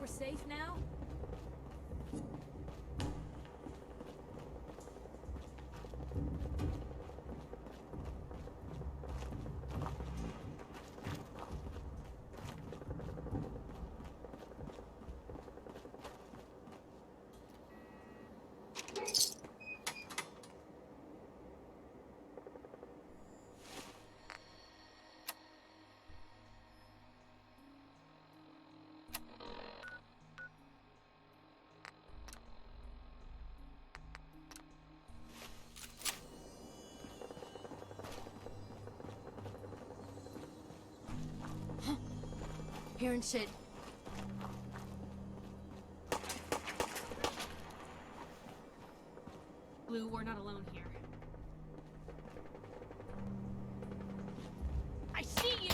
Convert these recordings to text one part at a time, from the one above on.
We're safe now? Hearing shit. Blue, we're not alone here. I see you!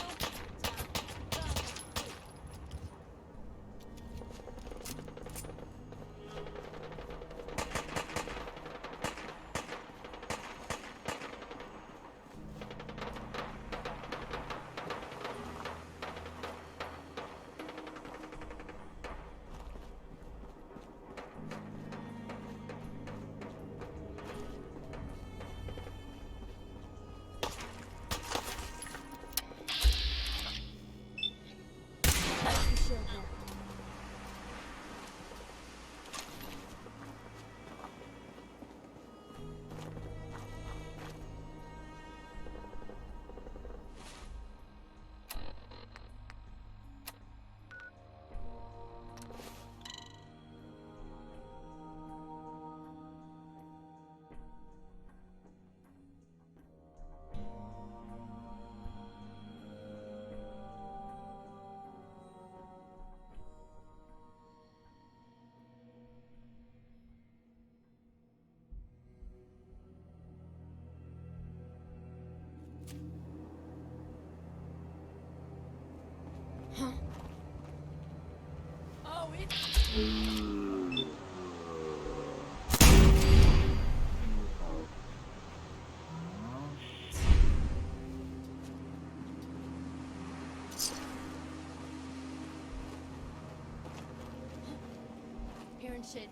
Oh, it's... Hearing shit.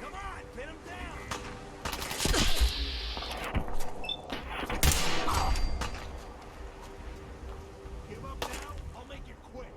Come on, pin him down! Give up now? I'll make it quick.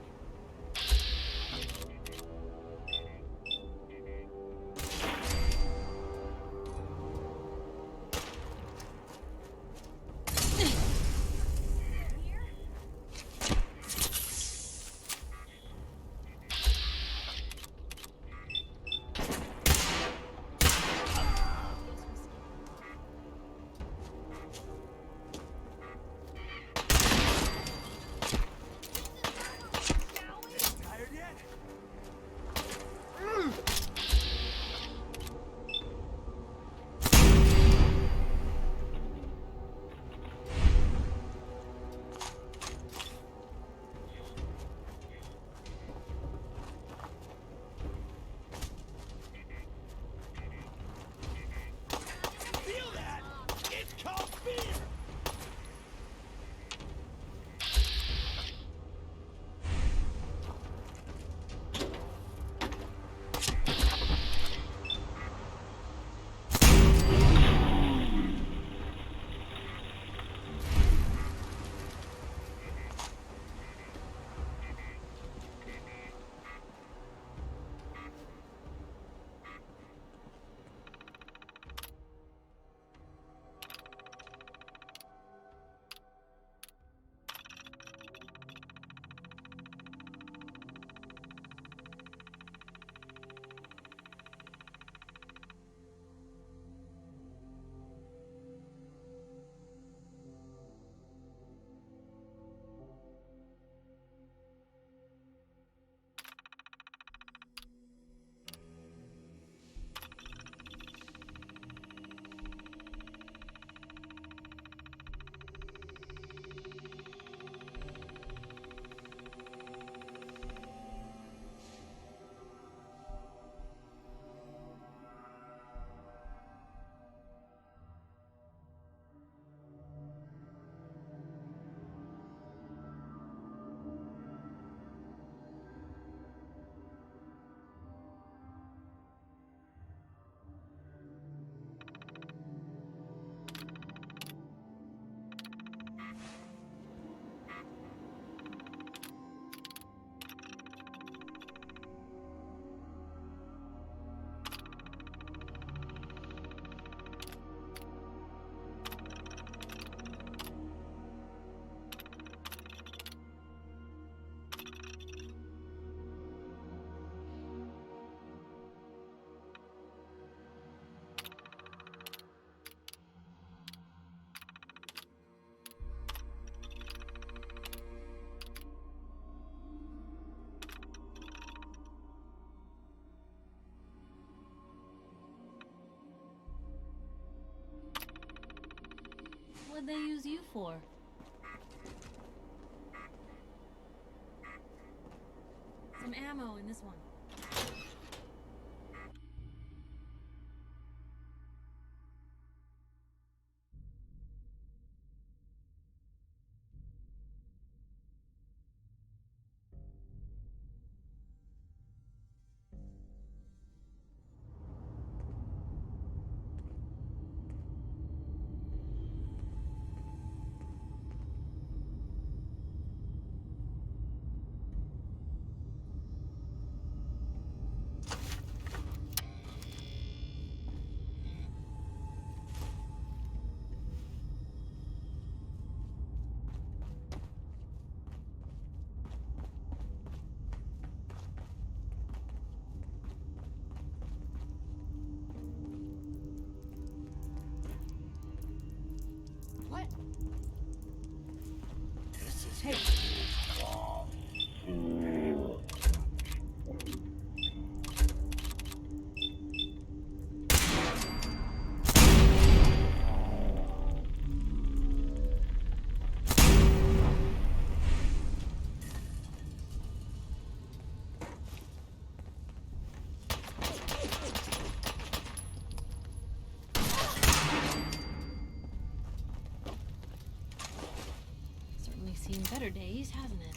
What'd they use you for? Some ammo in this one. What? This is Hey. Certainly seen better days, hasn't it?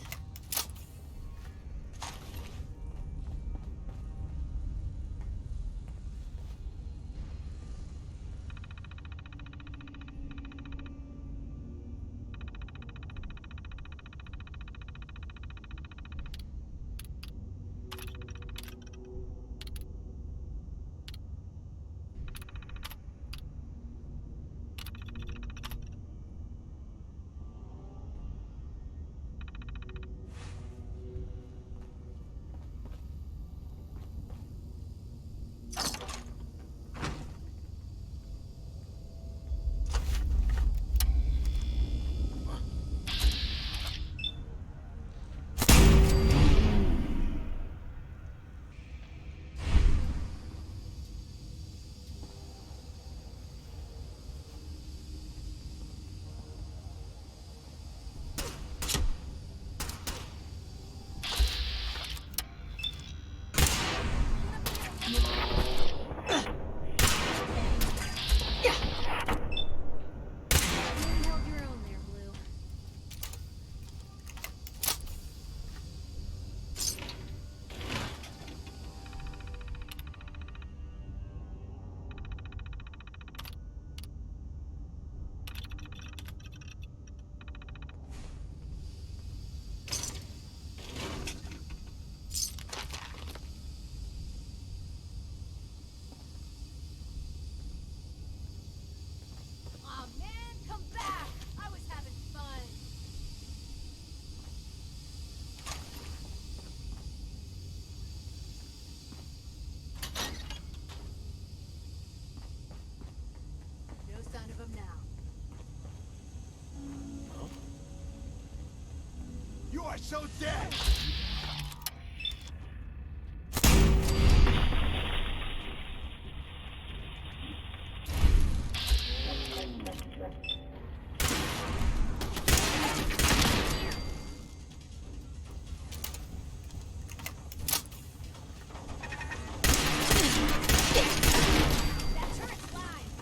You held your own there, Blue. Aw, man, come back! I was having fun. No sign of him now. You are so dead! That turret's live!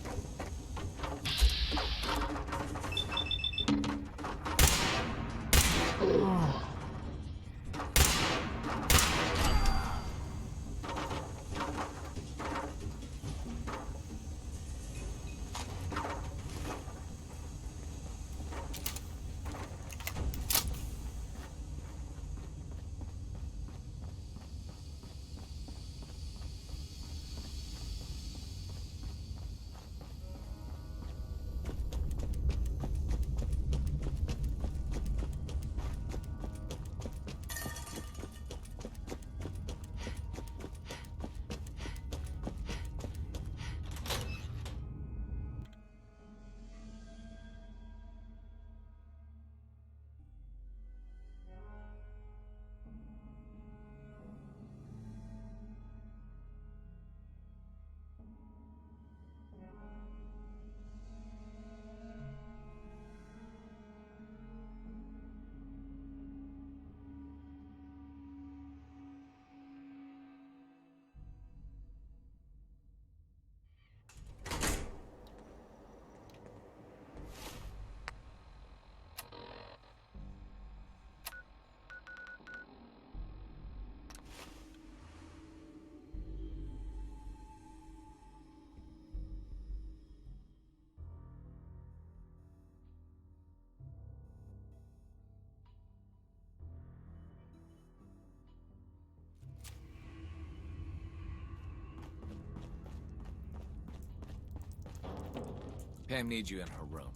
Pam needs you in her room.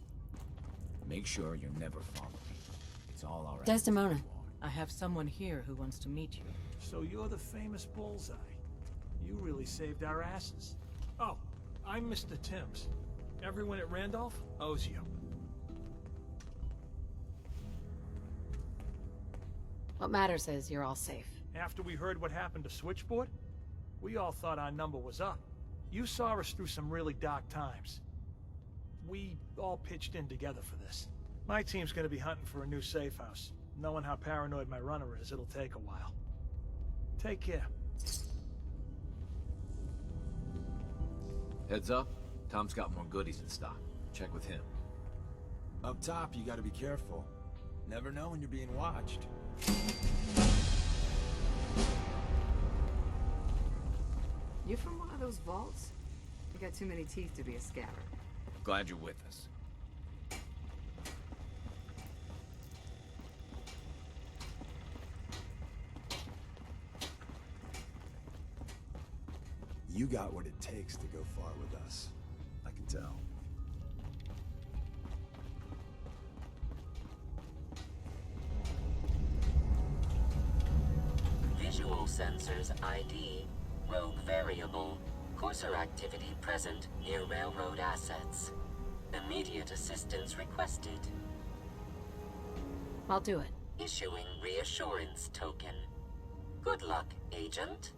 Make sure you never follow me. It's all alright. Desdemona. I have someone here who wants to meet you. So you're the famous Bullseye. You really saved our asses. Oh, I'm Mr. Timms. Everyone at Randolph owes you. What matters is you're all safe. After we heard what happened to Switchboard, we all thought our number was up. You saw us through some really dark times. We all pitched in together for this. My team's gonna be hunting for a new safe house. Knowing how paranoid my runner is, it'll take a while. Take care. Heads up, Tom's got more goodies in stock. Check with him. Up top, you gotta be careful. Never know when you're being watched. You from one of those vaults? You got too many teeth to be a scatter. Glad you're with us. You got what it takes to go far with us. I can tell. Visual sensors ID, rogue variable, courser activity present near railroad assets. Immediate assistance requested. I'll do it. Issuing reassurance token. Good luck, Agent.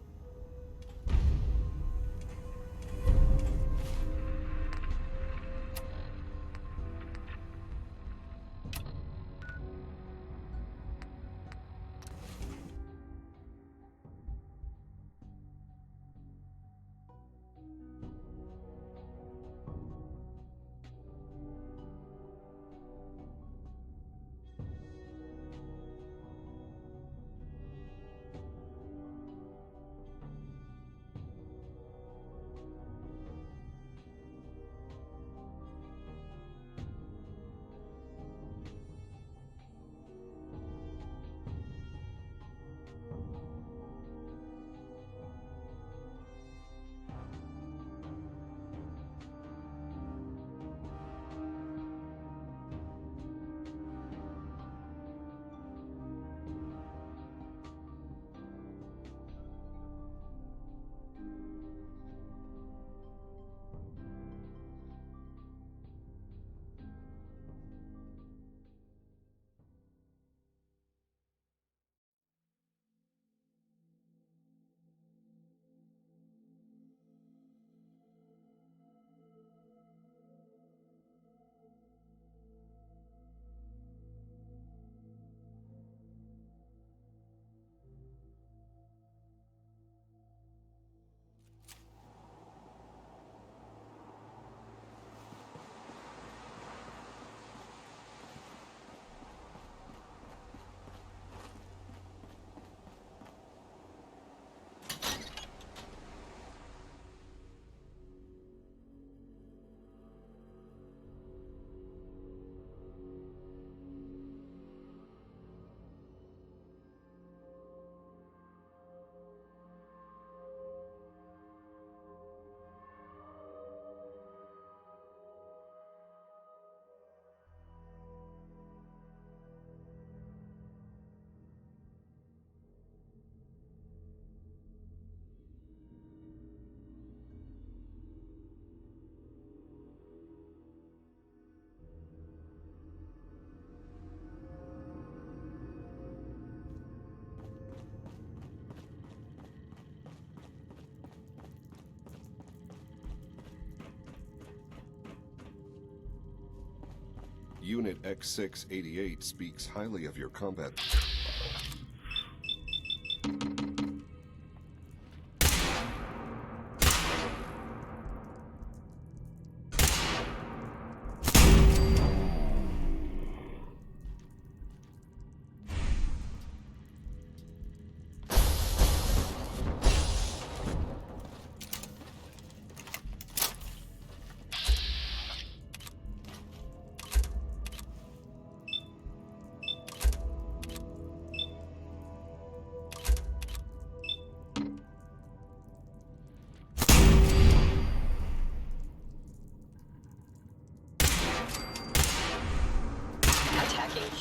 Unit X688 speaks highly of your combat.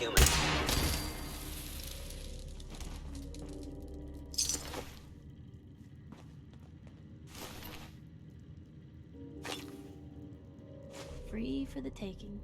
human. Free for the taking.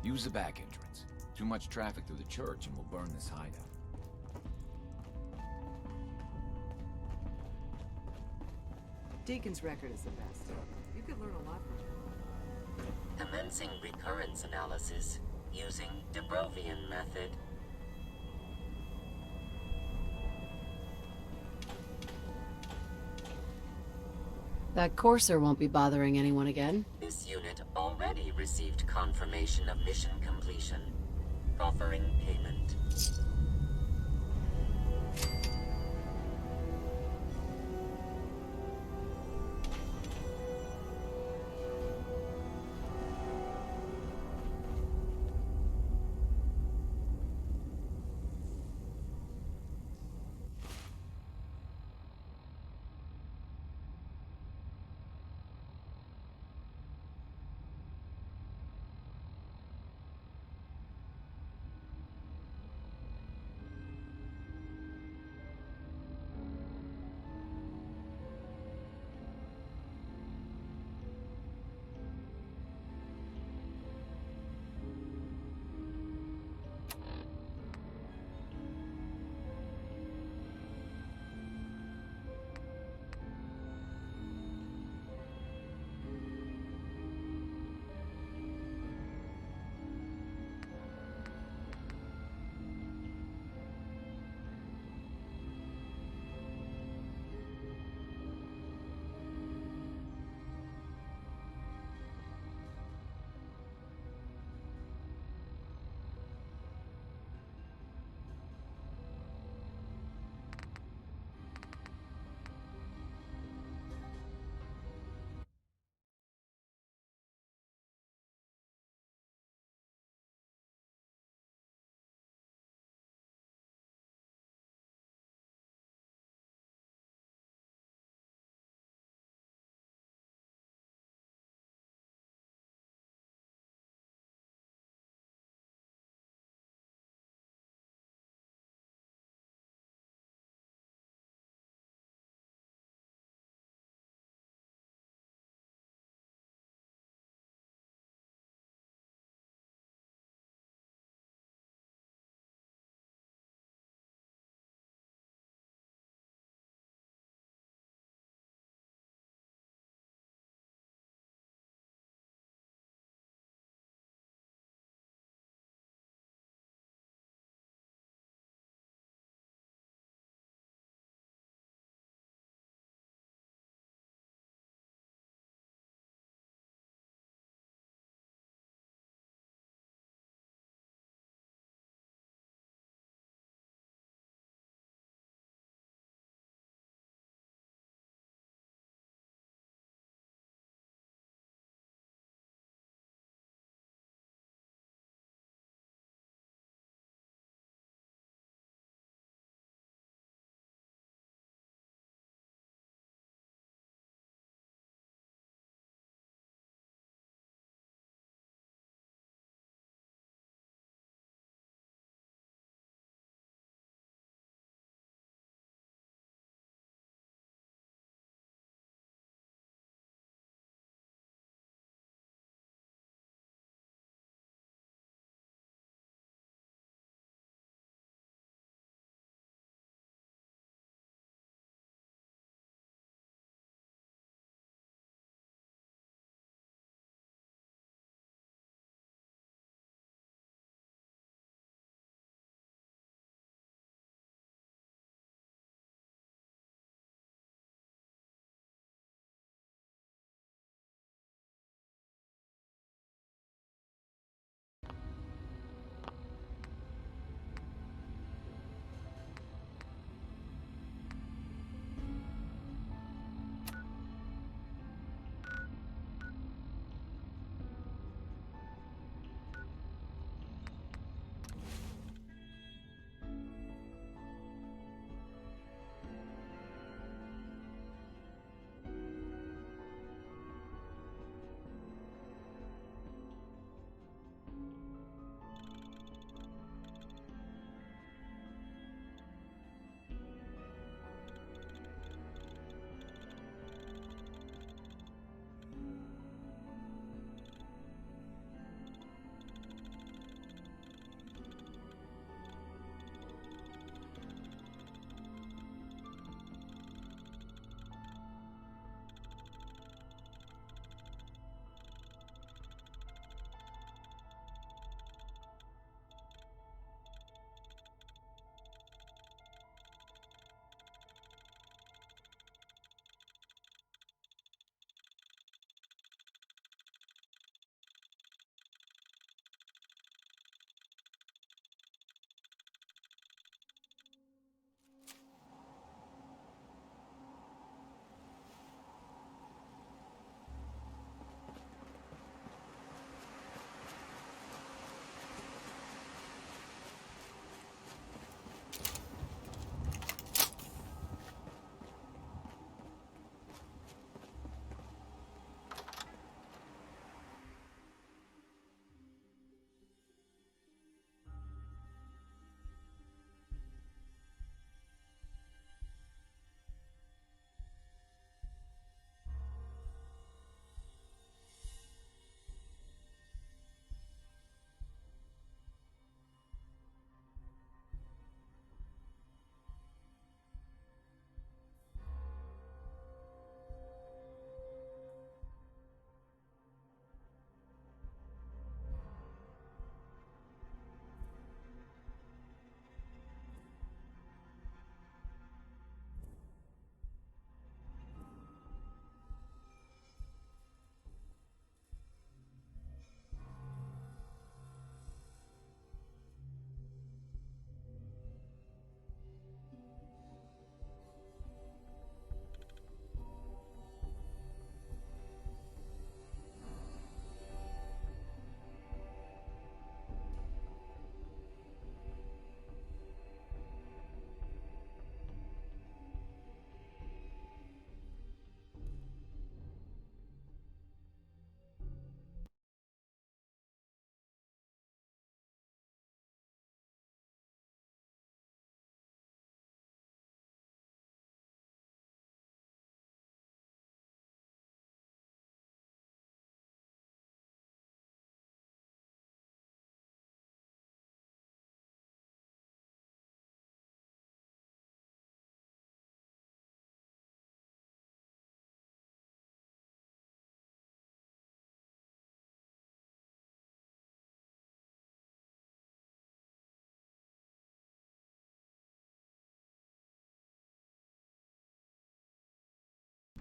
Use the back entrance. Too much traffic through the church and we'll burn this hideout. Deacon's record is the best. You could learn a lot from him. Commencing recurrence analysis using Dubrovian method. That courser won't be bothering anyone again. This unit already received confirmation of mission completion. Offering payment.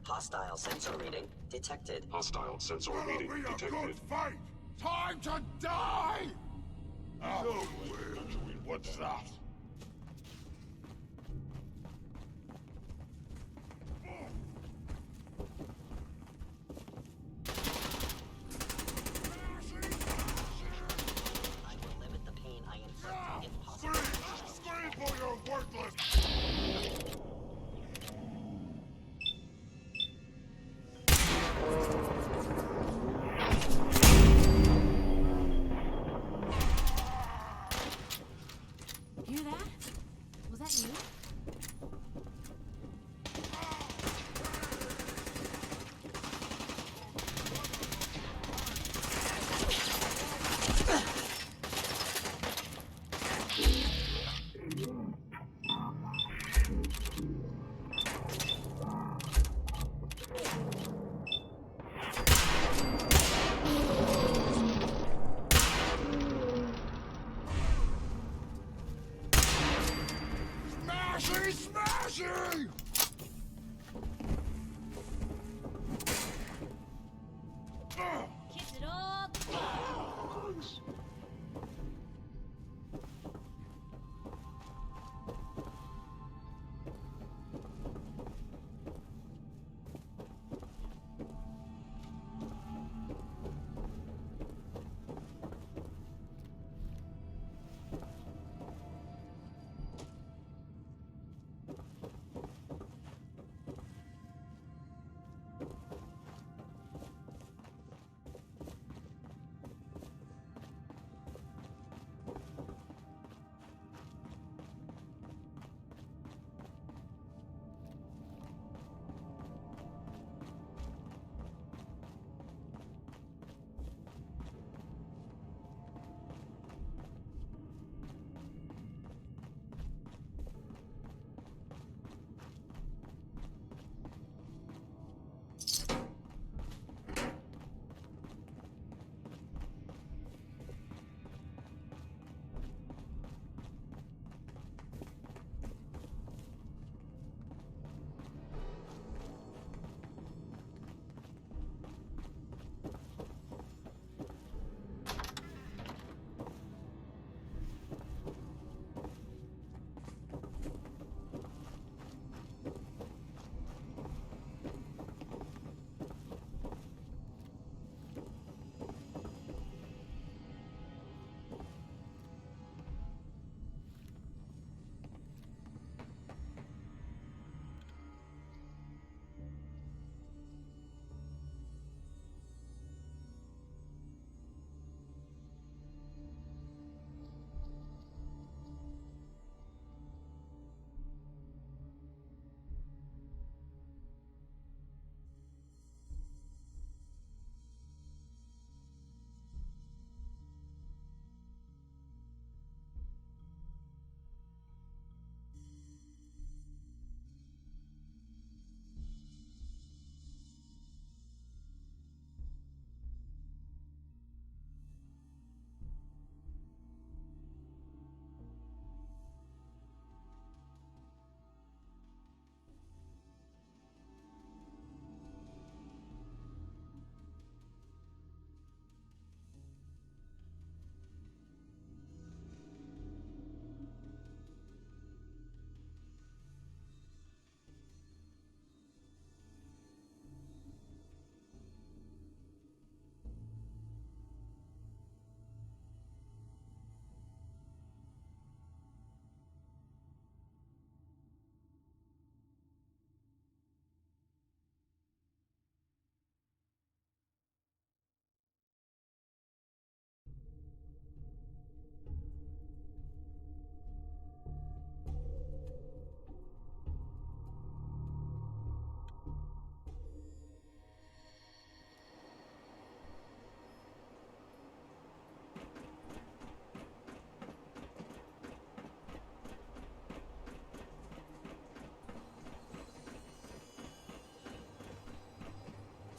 Hostile sensor reading detected. Hostile sensor reading detected. fight! Time to die! So weird. What's that? I will limit the pain I inflict if possible. Scream for your worthless! Hear that? Was that you? Smashing! Kiss it all.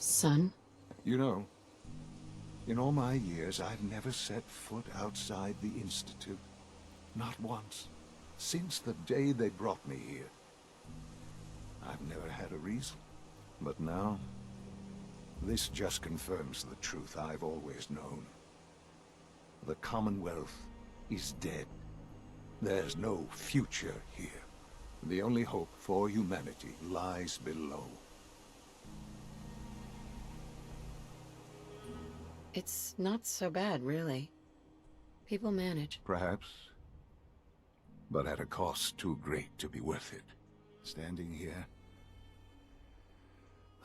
Son? You know, in all my years, I've never set foot outside the Institute. Not once. Since the day they brought me here. I've never had a reason. But now, this just confirms the truth I've always known. The Commonwealth is dead. There's no future here. The only hope for humanity lies below. It's not so bad, really. People manage. Perhaps. But at a cost too great to be worth it. Standing here,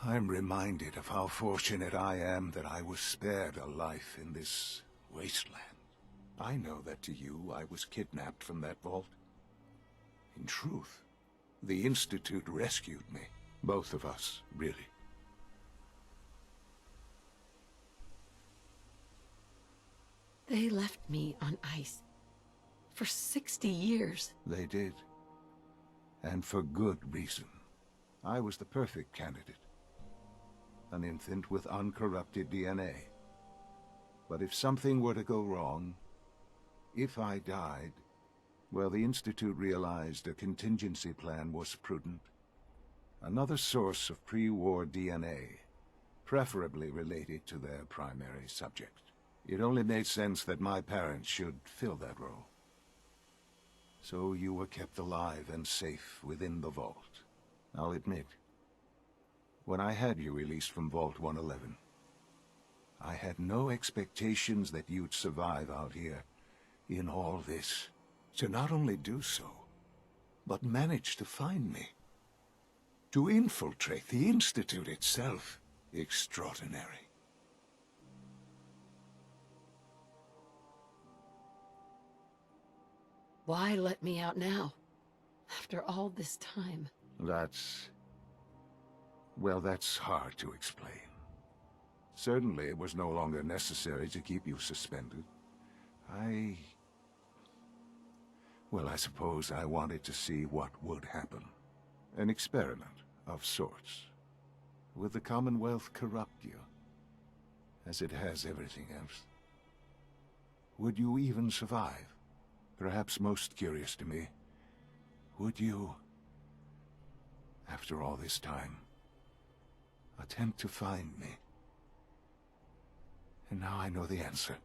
I'm reminded of how fortunate I am that I was spared a life in this wasteland. I know that to you, I was kidnapped from that vault. In truth, the Institute rescued me. Both of us, really. They left me on ice. For 60 years. They did. And for good reason. I was the perfect candidate. An infant with uncorrupted DNA. But if something were to go wrong, if I died, well, the Institute realized a contingency plan was prudent. Another source of pre-war DNA, preferably related to their primary subject. It only made sense that my parents should fill that role. So you were kept alive and safe within the vault. I'll admit, when I had you released from Vault 111, I had no expectations that you'd survive out here in all this. To not only do so, but manage to find me. To infiltrate the Institute itself. Extraordinary. Why let me out now? After all this time. Well, that's hard to explain. Certainly it was no longer necessary to keep you suspended. Well, I suppose I wanted to see what would happen. An experiment of sorts. Would the Commonwealth corrupt you? As it has everything else? Would you even survive? Perhaps most curious to me, would you, after all this time, attempt to find me? And now I know the answer.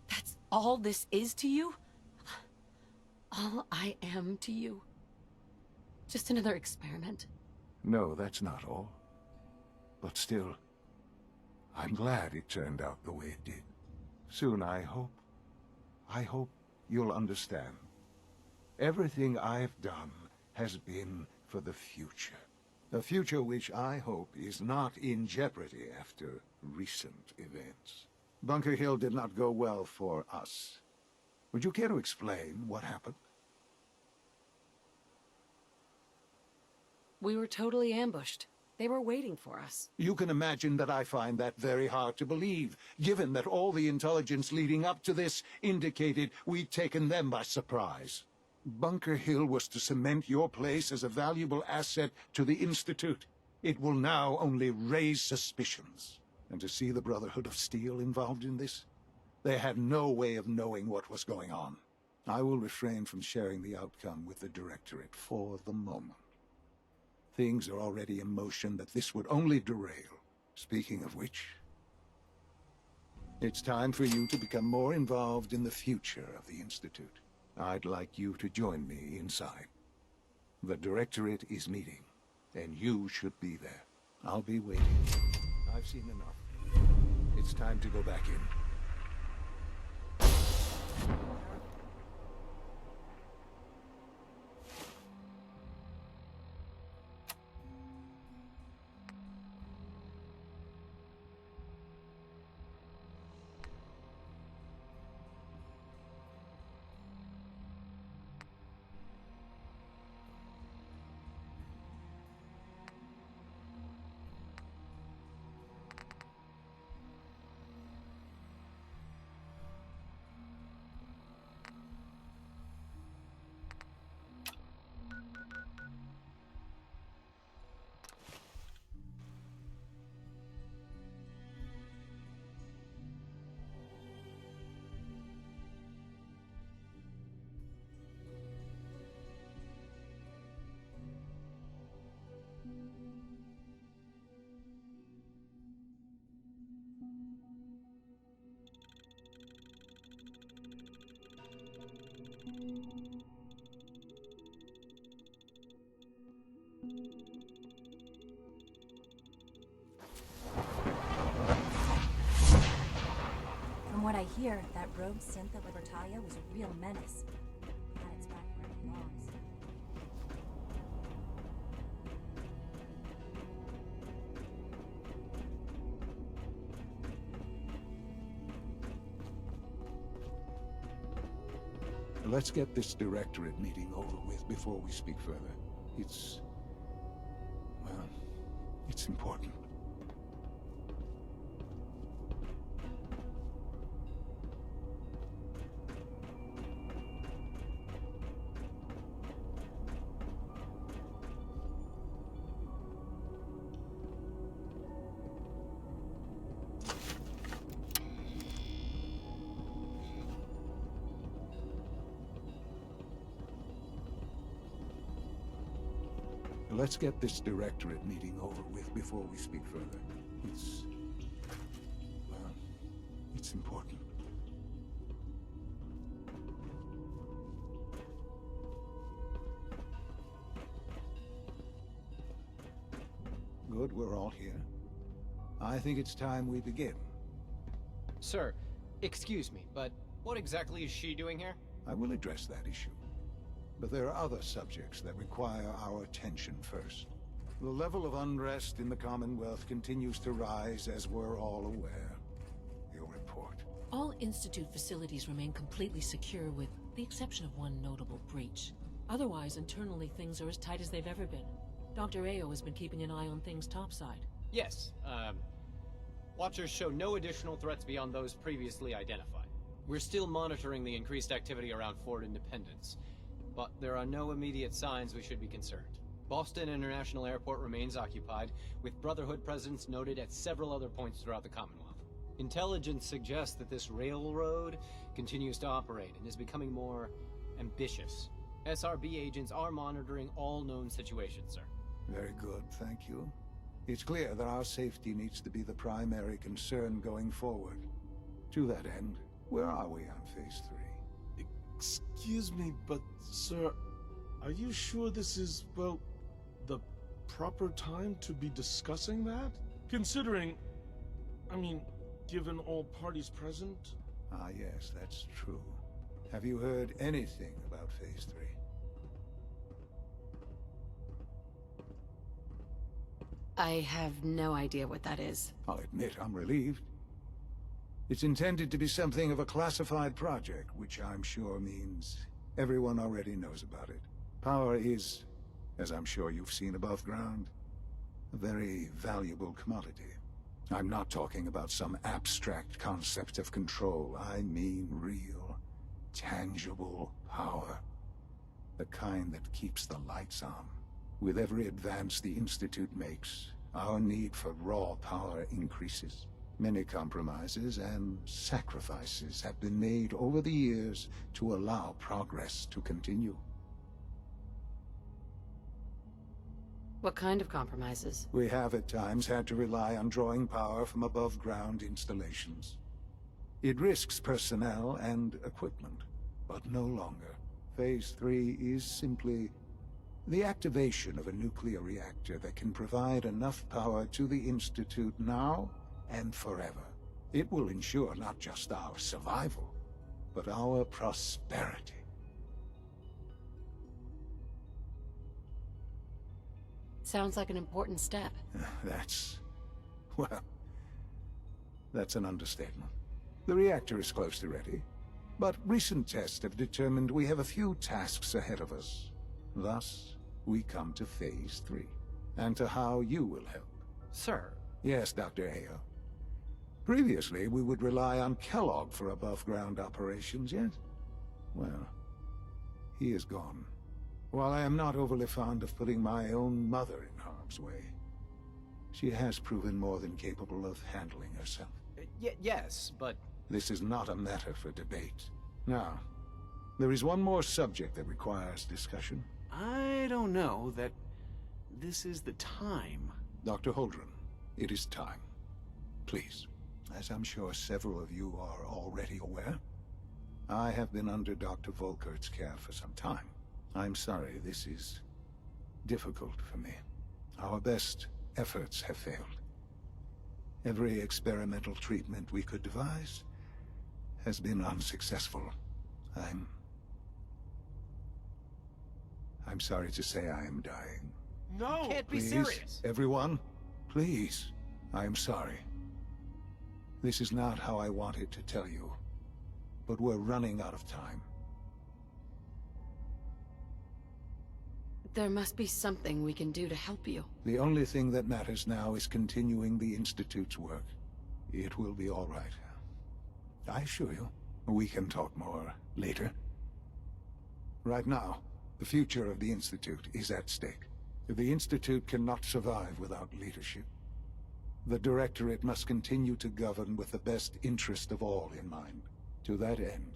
That's all this is to you? All I am to you? Just another experiment? No, that's not all. But still, I'm glad it turned out the way it did. Soon, I hope you'll understand. Everything I've done has been for the future. A future which I hope is not in jeopardy after recent events. Bunker Hill did not go well for us. Would you care to explain what happened? We were totally ambushed. They were waiting for us. You can imagine that I find that very hard to believe, given that all the intelligence leading up to this indicated we'd taken them by surprise. Bunker Hill was to cement your place as a valuable asset to the Institute. It will now only raise suspicions. And to see the Brotherhood of Steel involved in this? They had no way of knowing what was going on. I will refrain from sharing the outcome with the Directorate for the moment. Things are already in motion that this would only derail. Speaking of which, it's time for you to become more involved in the future of the Institute. I'd like you to join me inside. The Directorate is meeting, and you should be there. I'll be waiting. I've seen enough. It's time to go back in. hear that rogue Syntha Libertalia was a real menace. Had its back where it belongs. Let's get this directorate meeting over with before we speak further. Well, it's important. Let's get this directorate meeting over with before we speak further. Well, it's important. Good, we're all here. I think it's time we begin. Sir, excuse me, but what exactly is she doing here? I will address that issue. But there are other subjects that require our attention first. The level of unrest in the Commonwealth continues to rise, as we're all aware. Your report. All Institute facilities remain completely secure with the exception of one notable breach. Otherwise, internally things are as tight as they've ever been. Dr. Ayo has been keeping an eye on things topside. Yes, Watchers show no additional threats beyond those previously identified. We're still monitoring the increased activity around Fort Independence, but there are no immediate signs we should be concerned. Boston International Airport remains occupied, with Brotherhood presence noted at several other points throughout the Commonwealth. Intelligence suggests that this railroad continues to operate and is becoming more ambitious. SRB agents are monitoring all known situations, sir. Very good, thank you. It's clear that our safety needs to be the primary concern going forward. To that end, where are we on Phase 3? Excuse me, but, sir, are you sure this is, well, the proper time to be discussing that? Considering, given all parties present? Ah, yes, that's true. Have you heard anything about Phase 3? I have no idea what that is. I'll admit I'm relieved. It's intended to be something of a classified project, which I'm sure means everyone already knows about it. Power is, as I'm sure you've seen above ground, a very valuable commodity. I'm not talking about some abstract concept of control. I mean real, tangible power. The kind that keeps the lights on. With every advance the Institute makes, our need for raw power increases. Many compromises and sacrifices have been made over the years to allow progress to continue. What kind of compromises? We have at times had to rely on drawing power from above-ground installations. It risks personnel and equipment, but no longer. Phase 3 is simply the activation of a nuclear reactor that can provide enough power to the Institute now and forever. It will ensure not just our survival, but our prosperity. Sounds like an important step. That's an understatement. The reactor is close to ready, but recent tests have determined we have a few tasks ahead of us. Thus, we come to Phase 3, and to how you will help. Sir. Yes, Dr. Ayo. Previously, we would rely on Kellogg for above-ground operations, yet, well, he is gone. While I am not overly fond of putting my own mother in harm's way, she has proven more than capable of handling herself. Yes, but... This is not a matter for debate. Now, there is one more subject that requires discussion. I don't know that this is the time. Dr. Holdren, it is time. Please. As I'm sure several of you are already aware, I have been under Dr. Volkert's care for some time. I'm sorry, this is difficult for me. Our best efforts have failed. Every experimental treatment we could devise has been unsuccessful. I'm sorry to say I am dying. No! You can't be Please, serious! everyone, please. I am sorry. This is not how I wanted to tell you, but we're running out of time. There must be something we can do to help you. The only thing that matters now is continuing the Institute's work. It will be all right. I assure you, we can talk more later. Right now, the future of the Institute is at stake. The Institute cannot survive without leadership. The Directorate must continue to govern with the best interest of all in mind. To that end,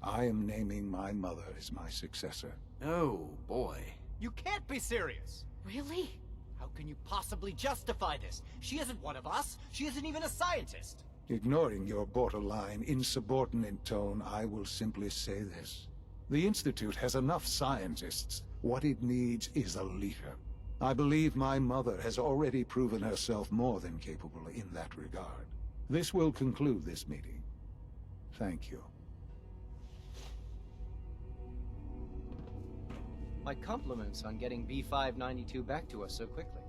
I am naming my mother as my successor. Oh, boy. You can't be serious! Really? How can you possibly justify this? She isn't one of us. She isn't even a scientist. Ignoring your borderline, insubordinate tone, I will simply say this. The Institute has enough scientists. What it needs is a leader. I believe my mother has already proven herself more than capable in that regard. This will conclude this meeting. Thank you. My compliments on getting B592 back to us so quickly.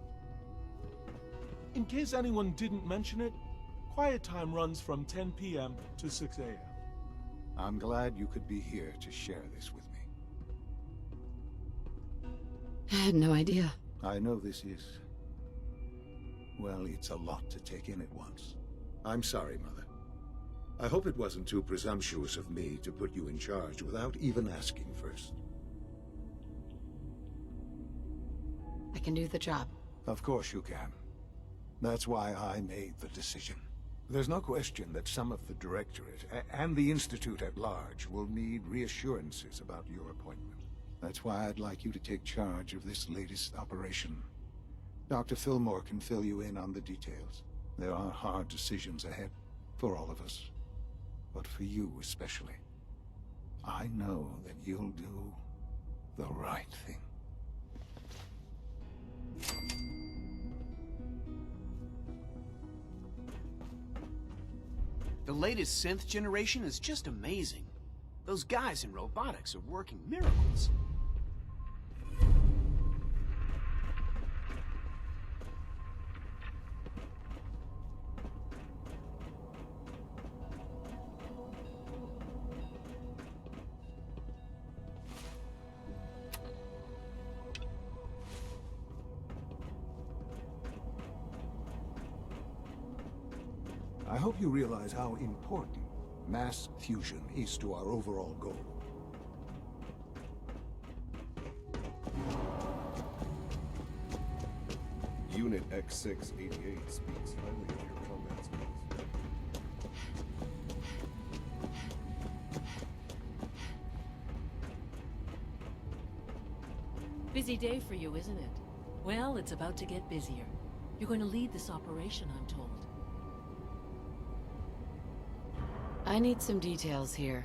In case anyone didn't mention it, quiet time runs from 10 p.m. to 6 a.m. I'm glad you could be here to share this with me. I had no idea. I know this is... well, it's a lot to take in at once. I'm sorry, Mother. I hope it wasn't too presumptuous of me to put you in charge without even asking first. I can do the job. Of course you can. That's why I made the decision. There's no question that some of the Directorate and the Institute at large will need reassurances about your appointment. That's why I'd like you to take charge of this latest operation. Dr. Fillmore can fill you in on the details. There are hard decisions ahead, for all of us. But for you especially. I know that you'll do the right thing. The latest synth generation is just amazing. Those guys in robotics are working miracles. I hope you realize how important mass fusion is to our overall goal. Unit X688 speaks highly of your combat skills. Busy day for you, isn't it? Well, it's about to get busier. You're going to lead this operation, I'm told. I need some details here.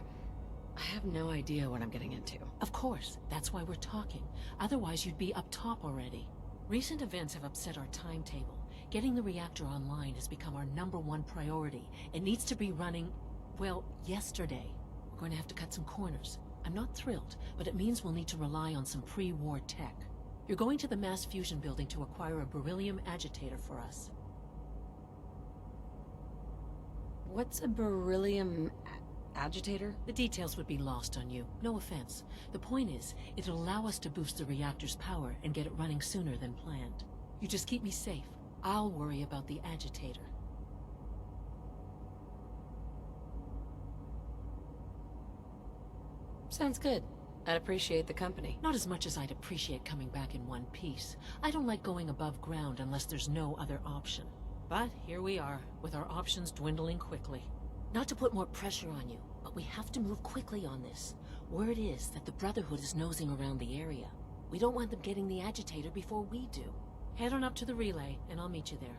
I have no idea what I'm getting into. Of course, that's why we're talking. Otherwise, you'd be up top already. Recent events have upset our timetable. Getting the reactor online has become our #1 priority. It needs to be running, well, yesterday. We're going to have to cut some corners. I'm not thrilled, but it means we'll need to rely on some pre-war tech. You're going to the mass fusion building to acquire a beryllium agitator for us. What's a beryllium agitator? The details would be lost on you. No offense. The point is, it'll allow us to boost the reactor's power and get it running sooner than planned. You just keep me safe. I'll worry about the agitator. Sounds good. I'd appreciate the company. Not as much as I'd appreciate coming back in one piece. I don't like going above ground unless there's no other option. But here we are, with our options dwindling quickly. Not to put more pressure on you, but we have to move quickly on this. Word is that the Brotherhood is nosing around the area. We don't want them getting the agitator before we do. Head on up to the relay, and I'll meet you there.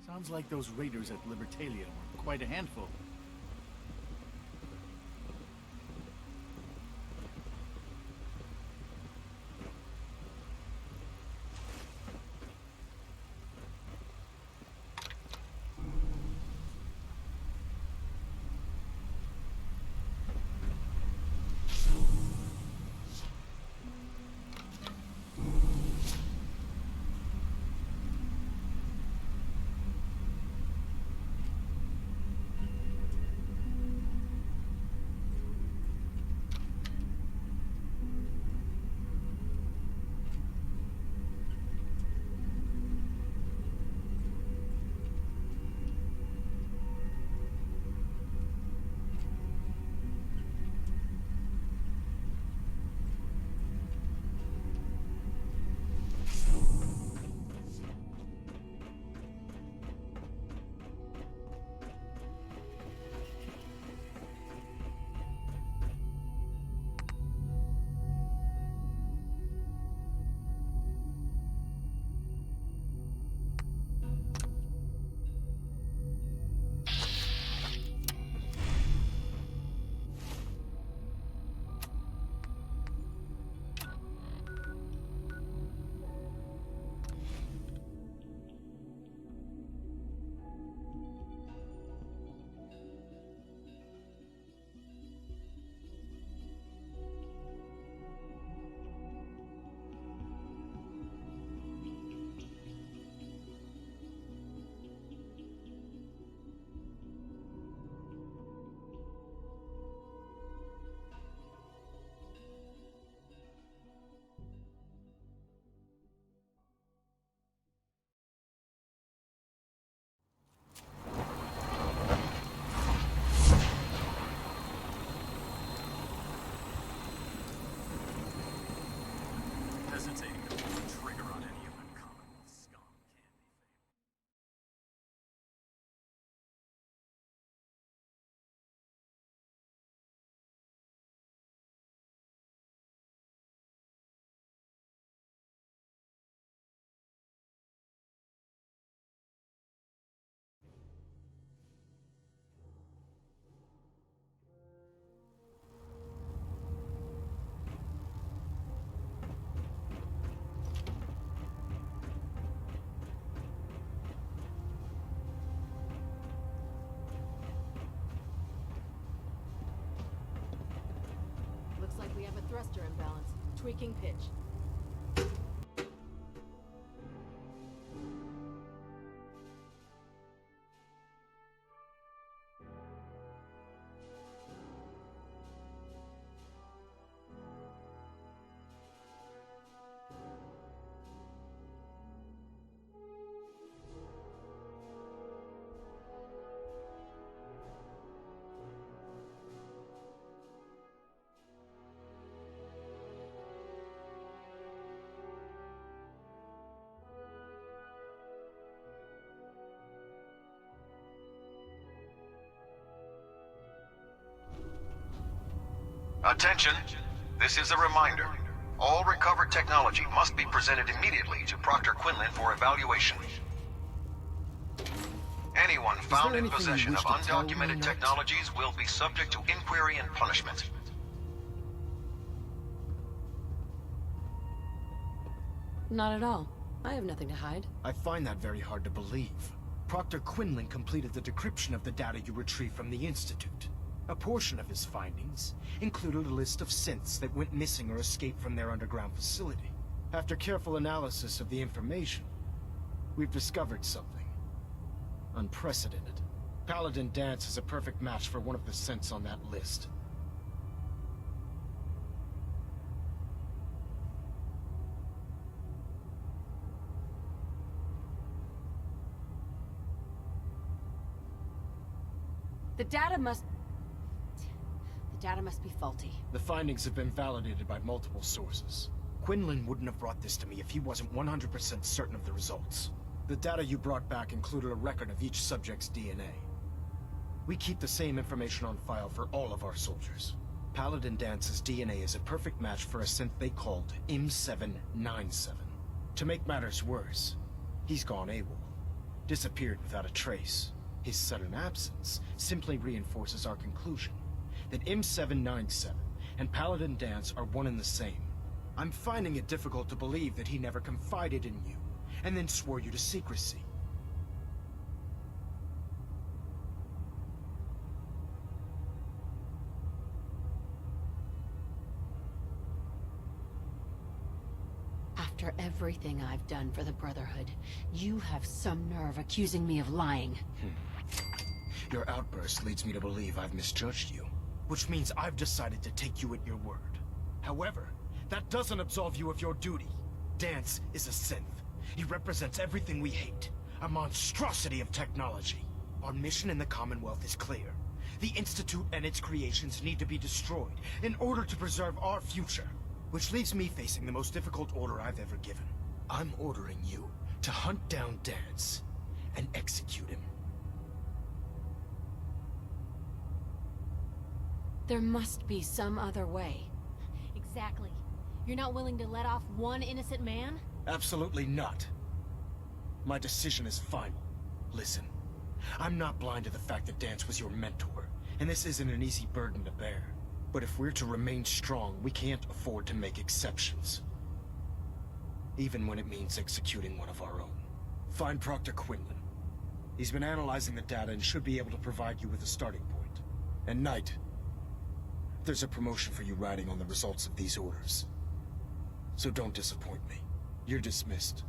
Sounds like those raiders at Libertalia were quite a handful. Hesitating to pull the trigger on any of them Commonwealth scum can't be fair. Looks like we have a thruster imbalance. Tweaking pitch. Attention! This is a reminder. All recovered technology must be presented immediately to Proctor Quinlan for evaluation. Anyone found in possession of undocumented technologies will be subject to inquiry and punishment. Not at all. I have nothing to hide. I find that very hard to believe. Proctor Quinlan completed the decryption of the data you retrieved from the Institute. A portion of his findings included a list of synths that went missing or escaped from their underground facility. After careful analysis of the information, we've discovered something unprecedented. Paladin Danse is a perfect match for one of the synths on that list. The data must be faulty. The findings have been validated by multiple sources. Quinlan wouldn't have brought this to me if he wasn't 100% certain of the results. The data you brought back included a record of each subject's DNA. We keep the same information on file for all of our soldiers. Paladin Danse's DNA is a perfect match for a synth they called M797. To make matters worse, he's gone AWOL. disappeared without a trace. His sudden absence simply reinforces our conclusion that M797 and Paladin Danse are one and the same. I'm finding it difficult to believe that he never confided in you, and then swore you to secrecy. After everything I've done for the Brotherhood, you have some nerve accusing me of lying. Your outburst leads me to believe I've misjudged you, which means I've decided to take you at your word. However, that doesn't absolve you of your duty. Danse is a synth. He represents everything we hate, a monstrosity of technology. Our mission in the Commonwealth is clear. The Institute and its creations need to be destroyed in order to preserve our future. Which leaves me facing the most difficult order I've ever given. I'm ordering you to hunt down Danse and execute him. There must be some other way. Exactly. You're not willing to let off one innocent man? Absolutely not. My decision is final. Listen, I'm not blind to the fact that Danse was your mentor, and this isn't an easy burden to bear. But if we're to remain strong, we can't afford to make exceptions. Even when it means executing one of our own. Find Proctor Quinlan. He's been analyzing the data and should be able to provide you with a starting point. And Knight, there's a promotion for you riding on the results of these orders. So don't disappoint me. You're dismissed.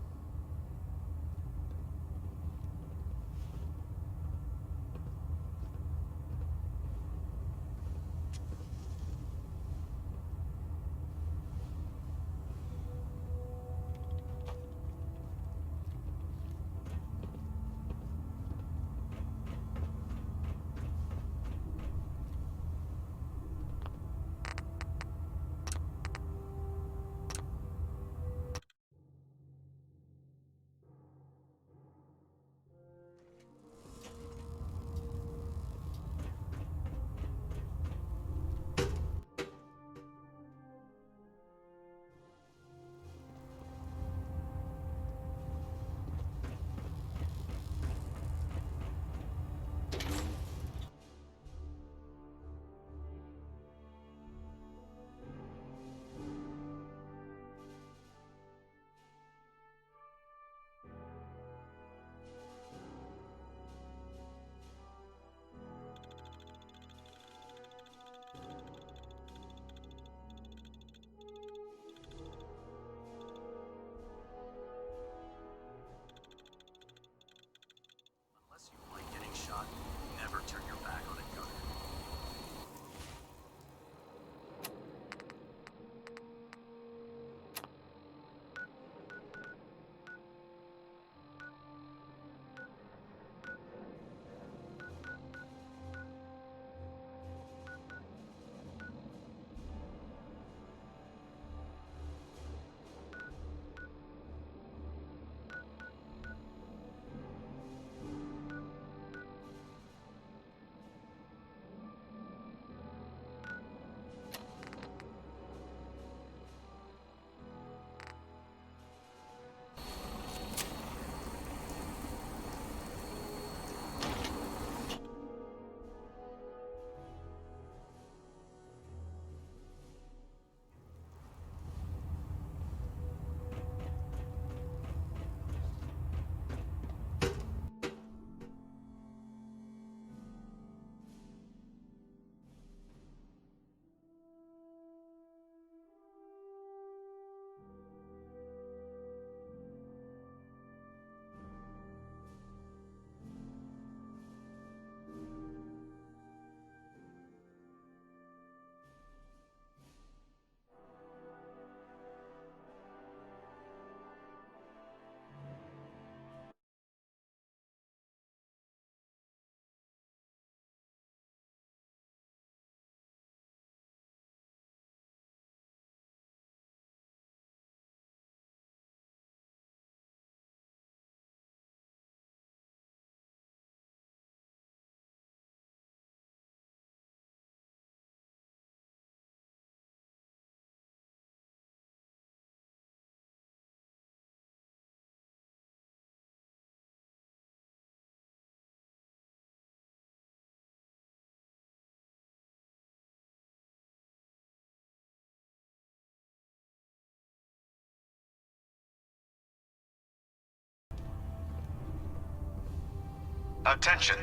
Attention.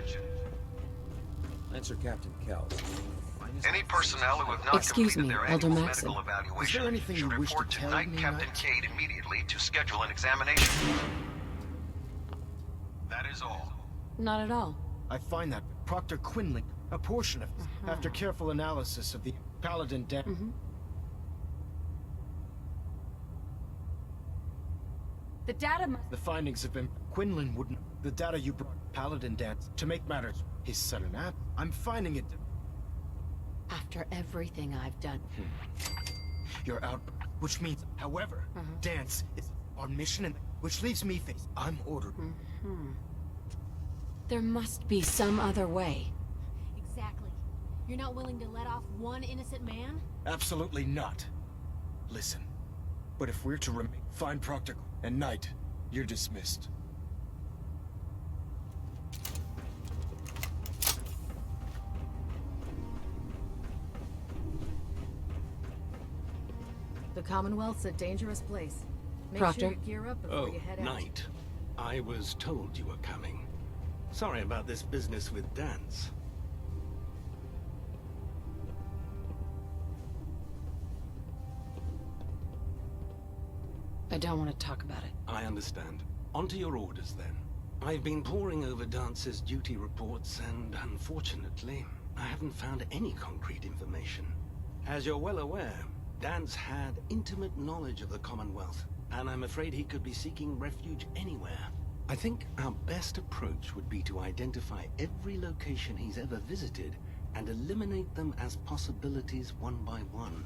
Lancer Captain Kells. Any personnel who have not Excuse completed me, their Elder annual Maxon. medical Is evaluation there anything should you wish to report to tell Knight me, Captain Knight? Cade immediately to schedule an examination. That is all. Not at all. I find that Proctor Quinlan, a portion of, after careful analysis of the Paladin death. The data must... The findings have been Quinlan wouldn't. The data you brought Paladin dance to make matters his sudden act. I'm finding it. After everything I've done. You're out, which means, however, dance is on mission, and which leaves me face. I'm ordered. There must be some other way. Exactly. You're not willing to let off one innocent man? Absolutely not. Listen, but if we're to find Proctor and Knight, you're dismissed. The Commonwealth's a dangerous place. Make Proctor? sure you gear up before you head out. Knight. I was told you were coming. Sorry about this business with Dance. I don't want to talk about it. I understand. On to your orders, then. I've been poring over Dance's duty reports, and unfortunately, I haven't found any concrete information. As you're well aware, Dance had intimate knowledge of the Commonwealth, and I'm afraid he could be seeking refuge anywhere. I think our best approach would be to identify every location he's ever visited and eliminate them as possibilities one by one.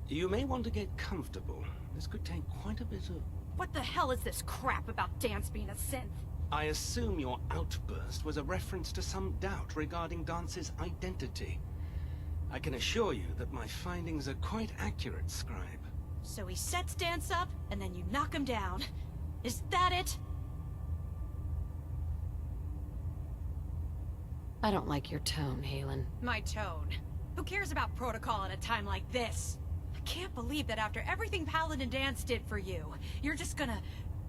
You may want to get comfortable. This could take quite a bit of... What the hell is this crap about Dance being a synth? I assume your outburst was a reference to some doubt regarding Dance's identity. I can assure you that my findings are quite accurate, Scribe. So he sets Dance up, and then you knock him down. Is that it? I don't like your tone, Halen. My tone. Who cares about protocol at a time like this? I can't believe that after everything Paladin Dance did for you, you're just gonna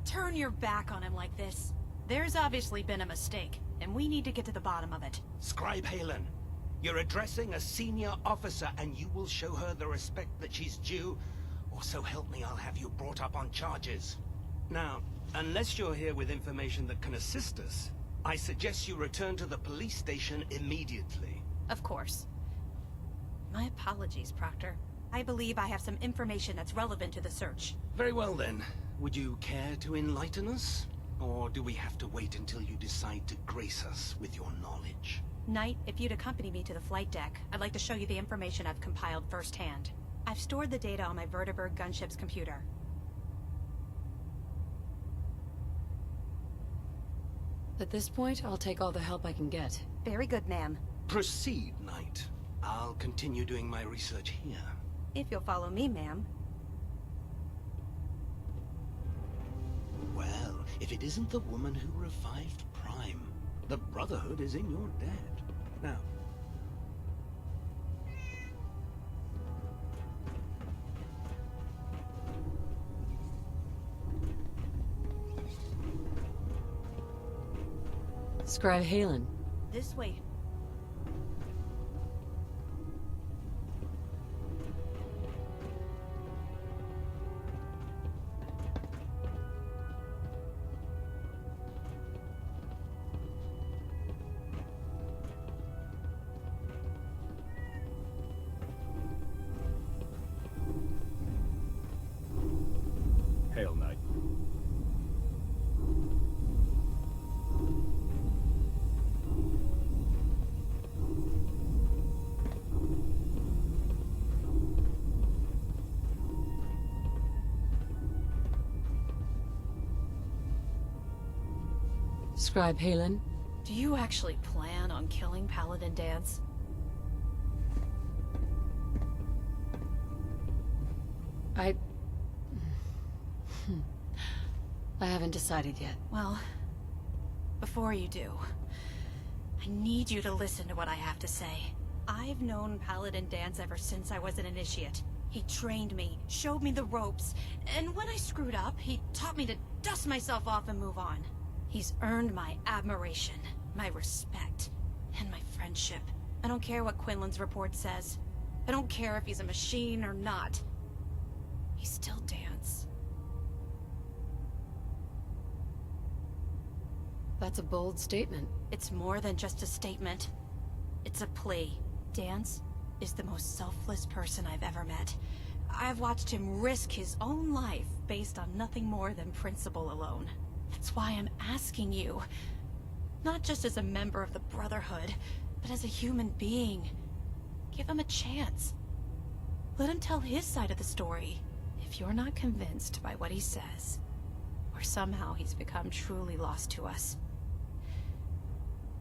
turn your back on him like this. There's obviously been a mistake, and we need to get to the bottom of it. Scribe Halen, you're addressing a senior officer, and you will show her the respect that she's due, or so help me, I'll have you brought up on charges. Now, unless you're here with information that can assist us, I suggest you return to the police station immediately. Of course. My apologies, Proctor. I believe I have some information that's relevant to the search. Very well then. Would you care to enlighten us? Or do we have to wait until you decide to grace us with your knowledge? Knight, if you'd accompany me to the flight deck, I'd like to show you the information I've compiled firsthand. I've stored the data on my Vertibird gunship's computer. At this point, I'll take all the help I can get. Very good, ma'am. Proceed, Knight. I'll continue doing my research here. If you'll follow me, ma'am. Well, if it isn't the woman who revived Prime, the Brotherhood is in your debt. Now, Scribe Halen. This way. Hail, Knight. Scribe Halen. Do you actually plan on killing Paladin Dance? I haven't decided yet. Well, before you do, I need you to listen to what I have to say. I've known Paladin Dance ever since I was an initiate. He trained me, showed me the ropes, and when I screwed up, he taught me to dust myself off and move on. He's earned my admiration. my respect, and my friendship. I don't care what Quinlan's report says. I don't care if he's a machine or not. He's still Danse. That's a bold statement. It's more than just a statement. It's a plea. Danse is the most selfless person I've ever met. I've watched him risk his own life based on nothing more than principle alone. That's why I'm asking you. Not just as a member of the Brotherhood, but as a human being. Give him a chance. Let him tell his side of the story. If you're not convinced by what he says, or somehow he's become truly lost to us,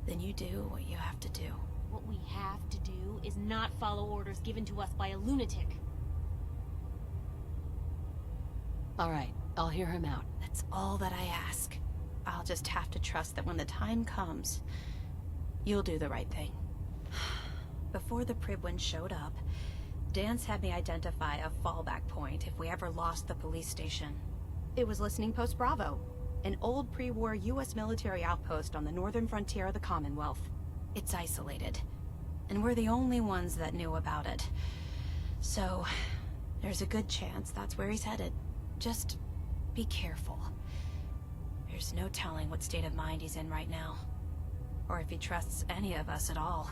then you do what you have to do. What we have to do is not follow orders given to us by a lunatic. All right, I'll hear him out. That's all that I ask. I'll just have to trust that when the time comes, you'll do the right thing. Before the Pribwin showed up, Danse had me identify a fallback point if we ever lost the police station. It was Listening Post Bravo, an old pre-war US military outpost on the northern frontier of the Commonwealth. It's isolated, and we're the only ones that knew about it. So, there's a good chance that's where he's headed. Just be careful. There's no telling what state of mind he's in right now, or if he trusts any of us at all.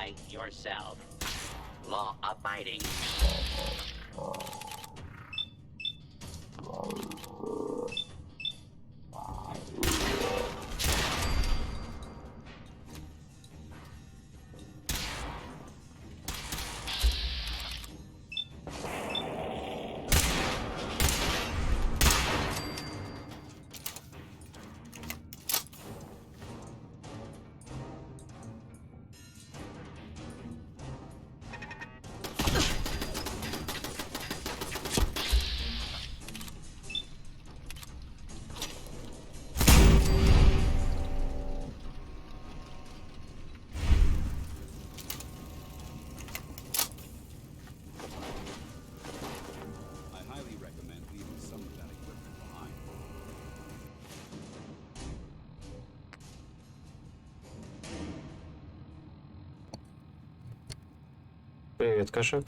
by yourself. Law abiding. Привет, кошак.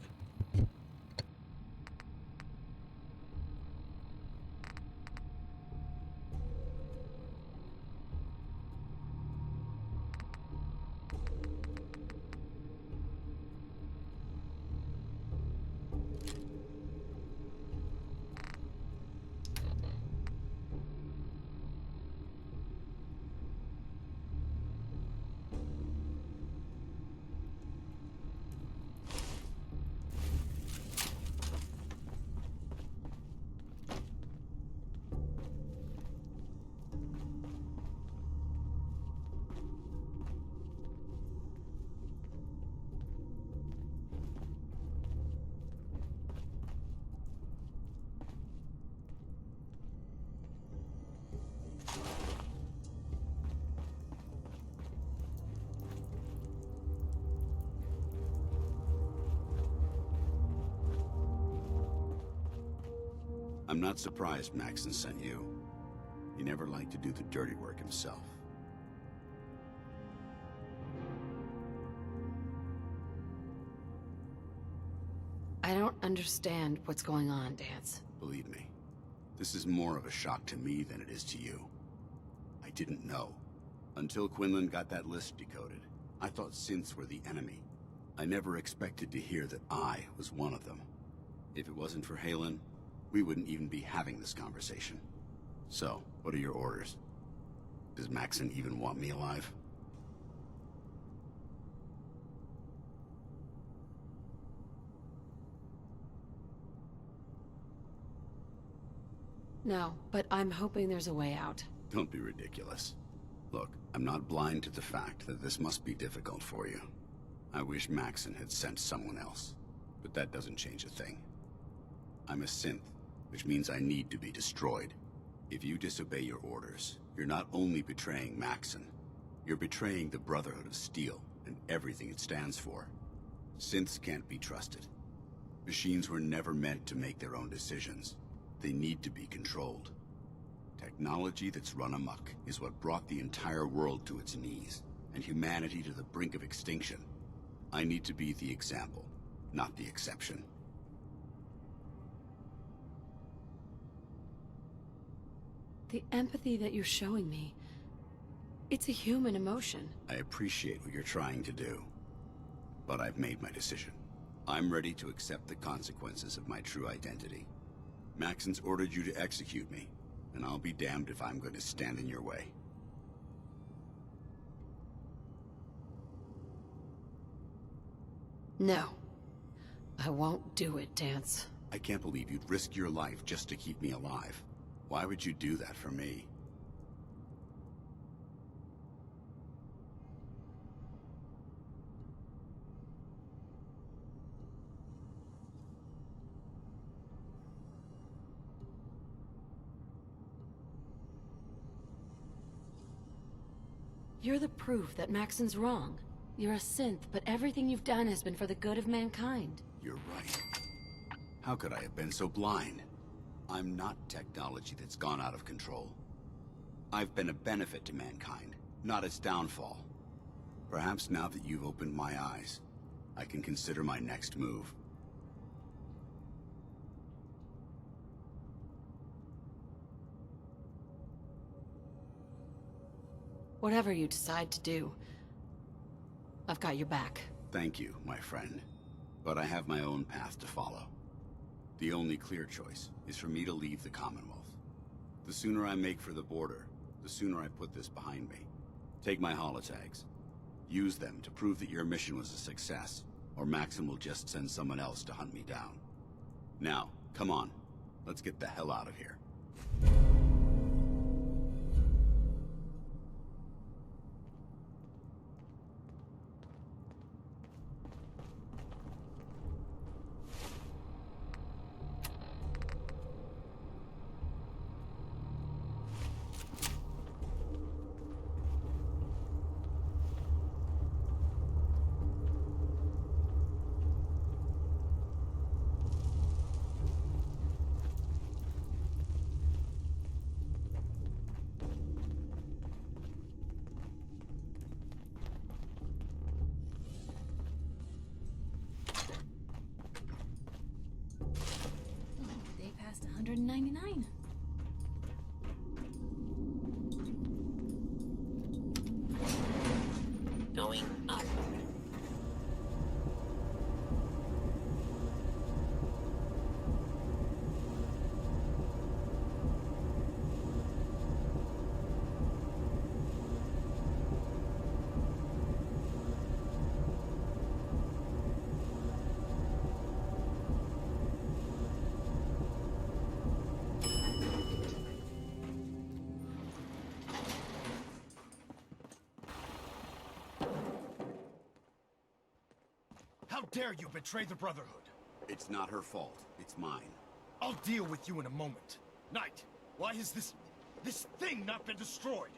I'm not surprised Maxson sent you. He never liked to do the dirty work himself. I don't understand what's going on, Danse. Believe me, this is more of a shock to me than it is to you. I didn't know. Until Quinlan got that list decoded, I thought synths were the enemy. I never expected to hear that I was one of them. If it wasn't for Haylen, we wouldn't even be having this conversation. So, what are your orders? Does Maxson even want me alive? No, but I'm hoping there's a way out. Don't be ridiculous. Look, I'm not blind to the fact that this must be difficult for you. I wish Maxson had sent someone else, but that doesn't change a thing. I'm a synth, which means I need to be destroyed. If you disobey your orders, you're not only betraying Maxson, you're betraying the Brotherhood of Steel and everything it stands for. Synths can't be trusted. Machines were never meant to make their own decisions. They need to be controlled. Technology that's run amok is what brought the entire world to its knees, and humanity to the brink of extinction. I need to be the example, not the exception. The empathy that you're showing me, it's a human emotion. I appreciate what you're trying to do, but I've made my decision. I'm ready to accept the consequences of my true identity. Maxson's ordered you to execute me, and I'll be damned if I'm going to stand in your way. No. I won't do it, Danse. I can't believe you'd risk your life just to keep me alive. Why would you do that for me? You're the proof that Maxson's wrong. You're a synth, but everything you've done has been for the good of mankind. You're right. How could I have been so blind? I'm not technology that's gone out of control. I've been a benefit to mankind, not its downfall. Perhaps now that you've opened my eyes, I can consider my next move. Whatever you decide to do, I've got your back. Thank you, my friend. But I have my own path to follow. The only clear choice is for me to leave the Commonwealth. The sooner I make for the border, the sooner I put this behind me. Take my holotags. Use them to prove that your mission was a success, or Maxim will just send someone else to hunt me down. Now, come on. Let's get the hell out of here. They passed 199. Going up. How dare you betray the Brotherhood? It's not her fault. It's mine. I'll deal with you in a moment. Knight, why has this thing not been destroyed?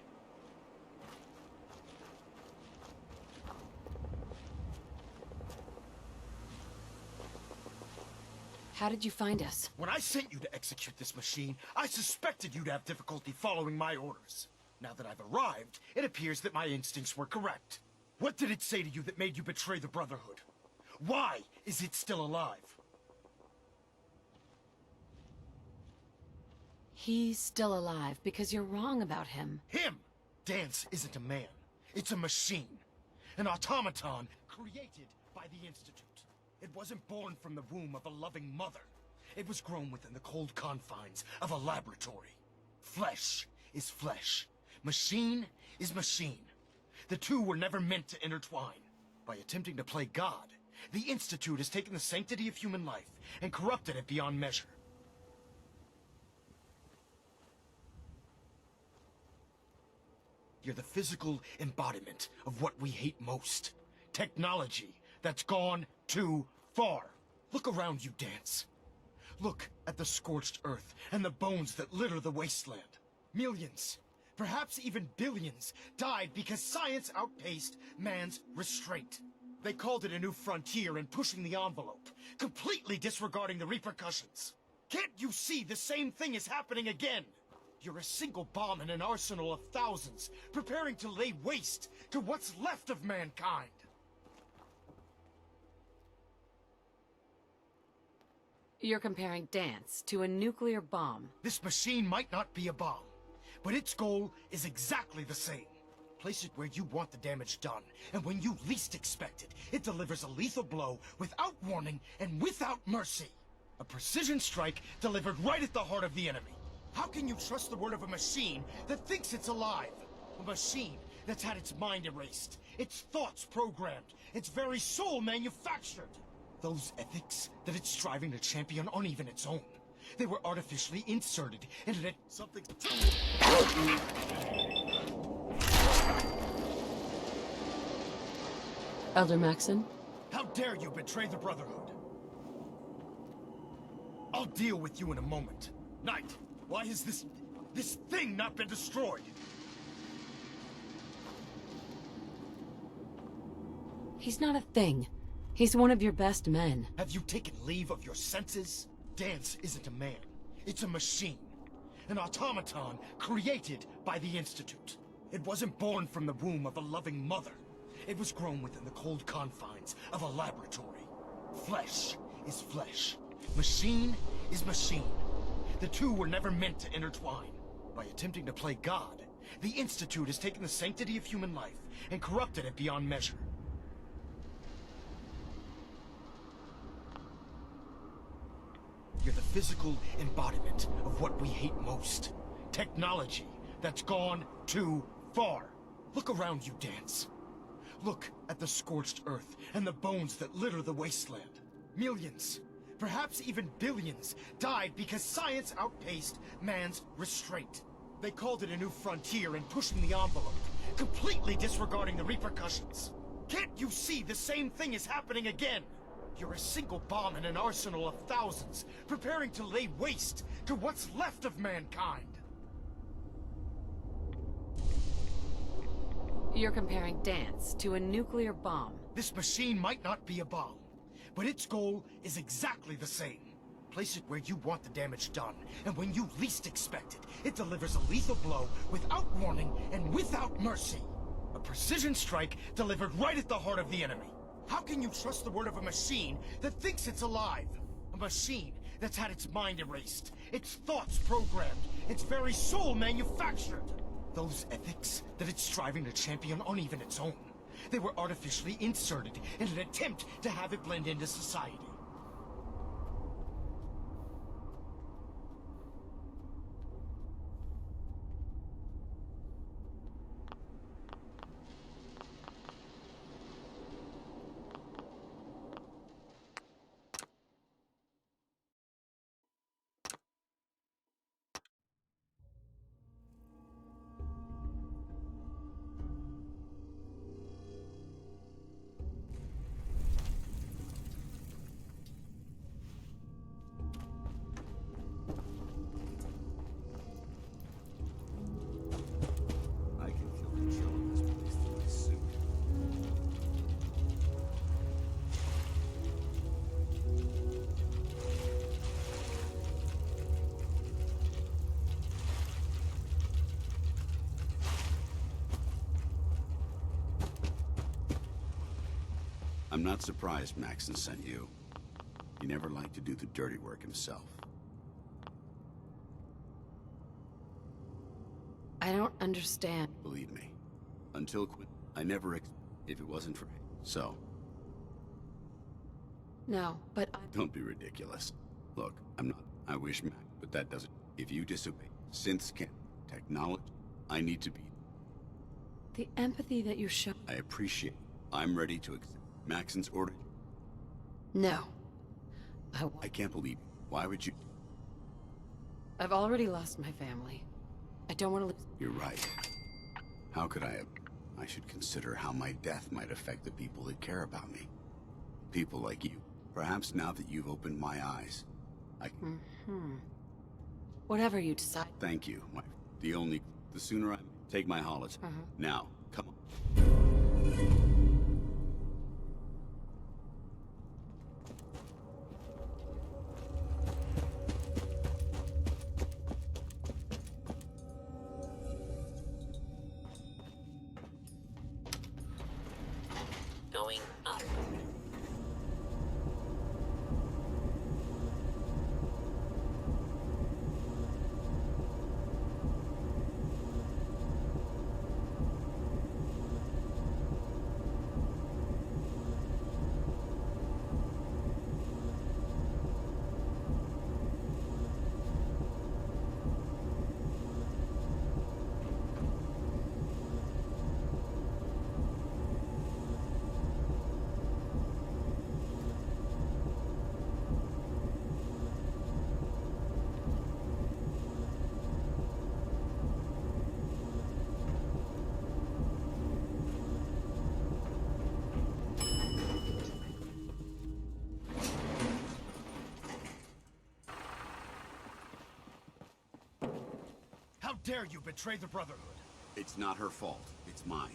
How did you find us? When I sent you to execute this machine, I suspected you'd have difficulty following my orders. Now that I've arrived, it appears that my instincts were correct. What did it say to you that made you betray the Brotherhood? Why is it still alive? He's still alive because you're wrong about him. Him! Dance isn't a man. It's a machine. An automaton created by the Institute. It wasn't born from the womb of a loving mother. It was grown within the cold confines of a laboratory. Flesh is flesh. Machine is machine. The two were never meant to intertwine. By attempting to play God, the Institute has taken the sanctity of human life and corrupted it beyond measure. You're the physical embodiment of what we hate most. Technology that's gone too far. Look around you, Dance. Look at the scorched earth and the bones that litter the wasteland. Millions, perhaps even billions, died because science outpaced man's restraint. They called it a new frontier in pushing the envelope, completely disregarding the repercussions. Can't you see the same thing is happening again? You're a single bomb in an arsenal of thousands, preparing to lay waste to what's left of mankind. You're comparing Dance to a nuclear bomb. This machine might not be a bomb, but its goal is exactly the same. Place it where you want the damage done, and when you least expect it, it delivers a lethal blow without warning and without mercy. A precision strike delivered right at the heart of the enemy. How can you trust the word of a machine that thinks it's alive? A machine that's had its mind erased, its thoughts programmed, its very soul manufactured. Those ethics that it's striving to champion aren't even its own. They were artificially inserted into it. Something. Elder Maxon? How dare you betray the Brotherhood? I'll deal with you in a moment. Knight, why has this thing not been destroyed? He's not a thing. He's one of your best men. Have you taken leave of your senses? Dance isn't a man. It's a machine. An automaton created by the Institute. It wasn't born from the womb of a loving mother. It was grown within the cold confines of a laboratory. Flesh is flesh. Machine is machine. The two were never meant to intertwine. By attempting to play God, the Institute has taken the sanctity of human life and corrupted it beyond measure. physical embodiment of what we hate most. Technology that's gone too far. Look around you, Dance. Look at the scorched earth and the bones that litter the wasteland. Millions, perhaps even billions, died because science outpaced man's restraint. They called it a new frontier and pushing the envelope, completely disregarding the repercussions. Can't you see the same thing is happening again? You're a single bomb in an arsenal of thousands, preparing to lay waste to what's left of mankind. You're comparing Dance to a nuclear bomb. This machine might not be a bomb, but its goal is exactly the same. Place it where you want the damage done, and when you least expect it, it delivers a lethal blow without warning and without mercy. A precision strike delivered right at the heart of the enemy. How can you trust the word of a machine that thinks it's alive? A machine that's had its mind erased, its thoughts programmed, its very soul manufactured. Those ethics that it's striving to champion aren't even its own. They were artificially inserted in an attempt to have it blend into society. I can feel the chill of this place through my suit. I'm not surprised Maxon sent you. He never liked to do the dirty work himself. I don't understand. Believe me. Until I never if it wasn't for him. So, No, but don't be ridiculous. Look, I'm not. I wish Mac, but that doesn't. If you disobey, synths can technology. I need to be. the empathy that you show... I appreciate. I'm ready to accept Maxon's order. No. I can't believe. Why would you? I've already lost my family. I don't want to lose... You're right. How could I have? I should consider how my death might affect the people that care about me. People like you. Perhaps now that you've opened my eyes, I can... Whatever you decide. Thank you. The sooner I take my holiday. Now, come on. Going up. How dare you betray the Brotherhood? It's not her fault. It's mine.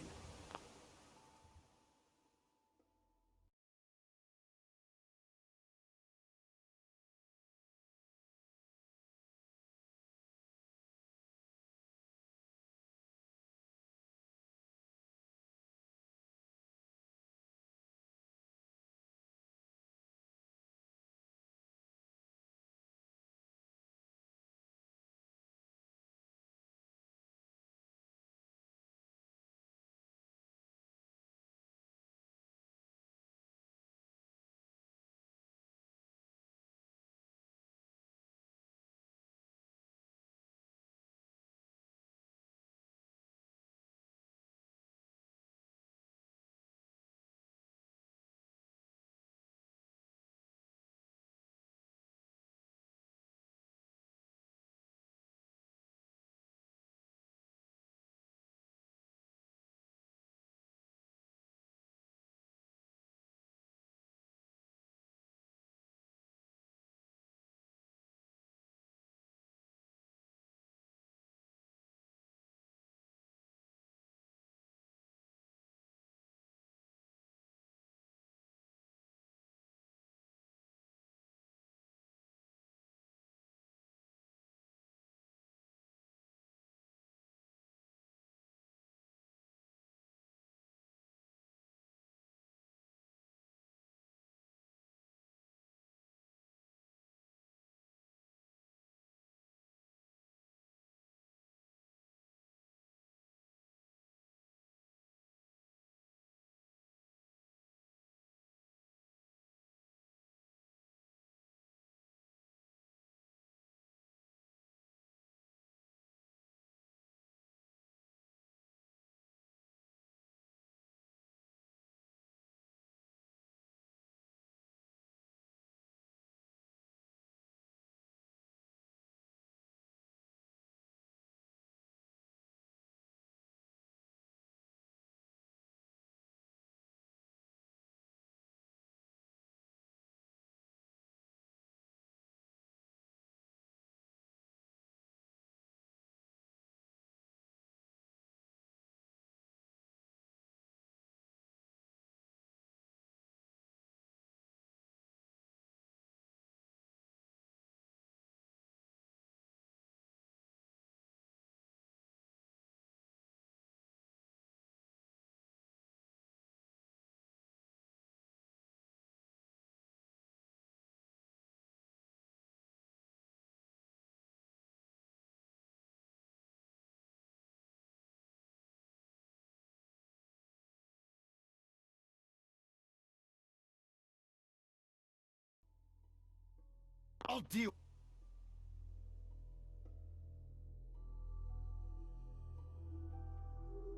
I'll deal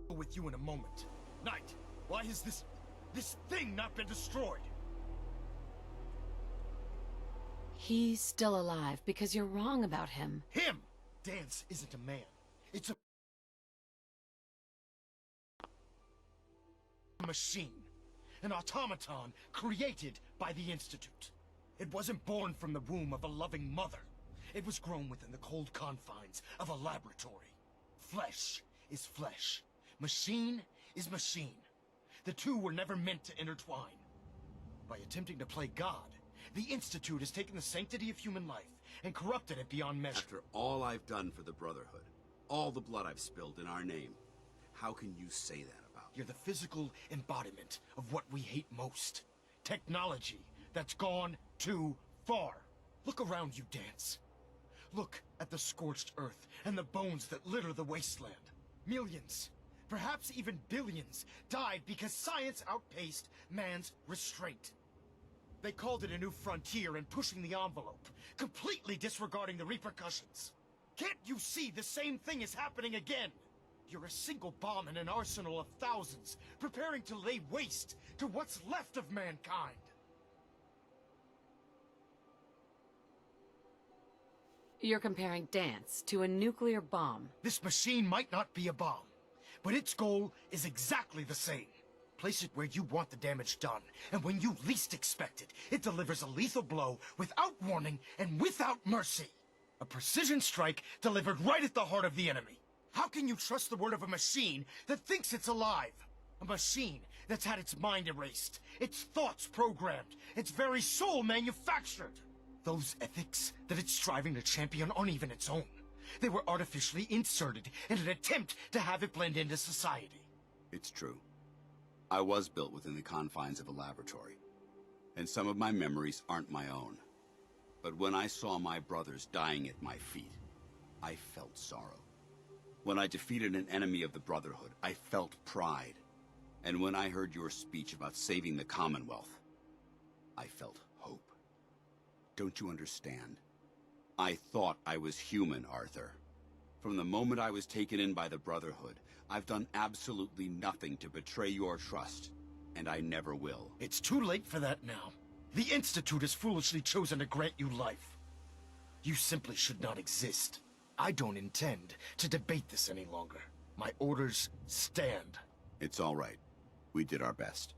with you in a moment. Knight, why has this thing not been destroyed? He's still alive because you're wrong about him. Him! Dance isn't a man. It's a machine. An automaton created by the Institute. It wasn't born from the womb of a loving mother. It was grown within the cold confines of a laboratory. Flesh is flesh. Machine is machine. The two were never meant to intertwine. By attempting to play God, the Institute has taken the sanctity of human life and corrupted it beyond measure. After all I've done for the Brotherhood, all the blood I've spilled in our name, how can you say that about me? You're the physical embodiment of what we hate most. Technology that's gone too far. Look around you, Dance. Look at the scorched earth and the bones that litter the wasteland. Millions, perhaps even billions, died because science outpaced man's restraint. They called it a new frontier and pushing the envelope, completely disregarding the repercussions. Can't you see the same thing is happening again? You're a single bomb in an arsenal of thousands, preparing to lay waste to what's left of mankind. You're comparing Dance to a nuclear bomb. This machine might not be a bomb, but its goal is exactly the same. Place it where you want the damage done, and when you least expect it, it delivers a lethal blow without warning and without mercy. A precision strike delivered right at the heart of the enemy. How can you trust the word of a machine that thinks it's alive? A machine that's had its mind erased, its thoughts programmed, its very soul manufactured. Those ethics that it's striving to champion aren't even its own. They were artificially inserted in an attempt to have it blend into society. It's true. I was built within the confines of a laboratory, and some of my memories aren't my own. But when I saw my brothers dying at my feet, I felt sorrow. When I defeated an enemy of the Brotherhood, I felt pride. And when I heard your speech about saving the Commonwealth, I felt hope. Don't you understand? I thought I was human, Arthur. From the moment I was taken in by the Brotherhood, I've done absolutely nothing to betray your trust, and I never will. It's too late for that now. The Institute has foolishly chosen to grant you life. You simply should not exist. I don't intend to debate this any longer. My orders stand. It's all right. We did our best.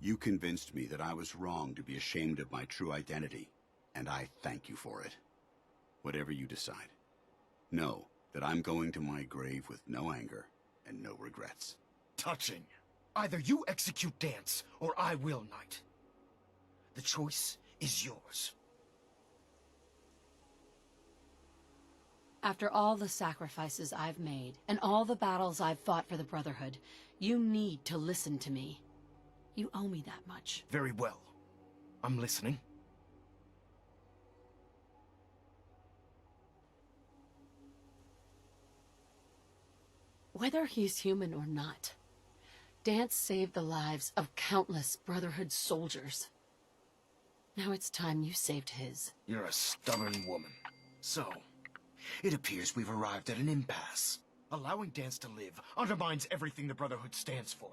You convinced me that I was wrong to be ashamed of my true identity, and I thank you for it. Whatever you decide, know that I'm going to my grave with no anger and no regrets. Touching. Either you execute Dance, or I will, Knight. The choice is yours. After all the sacrifices I've made, and all the battles I've fought for the Brotherhood, you need to listen to me. You owe me that much. Very well. I'm listening. Whether he's human or not, Dance saved the lives of countless Brotherhood soldiers. Now it's time you saved his. You're a stubborn woman. So, it appears we've arrived at an impasse. Allowing Dance to live undermines everything the Brotherhood stands for.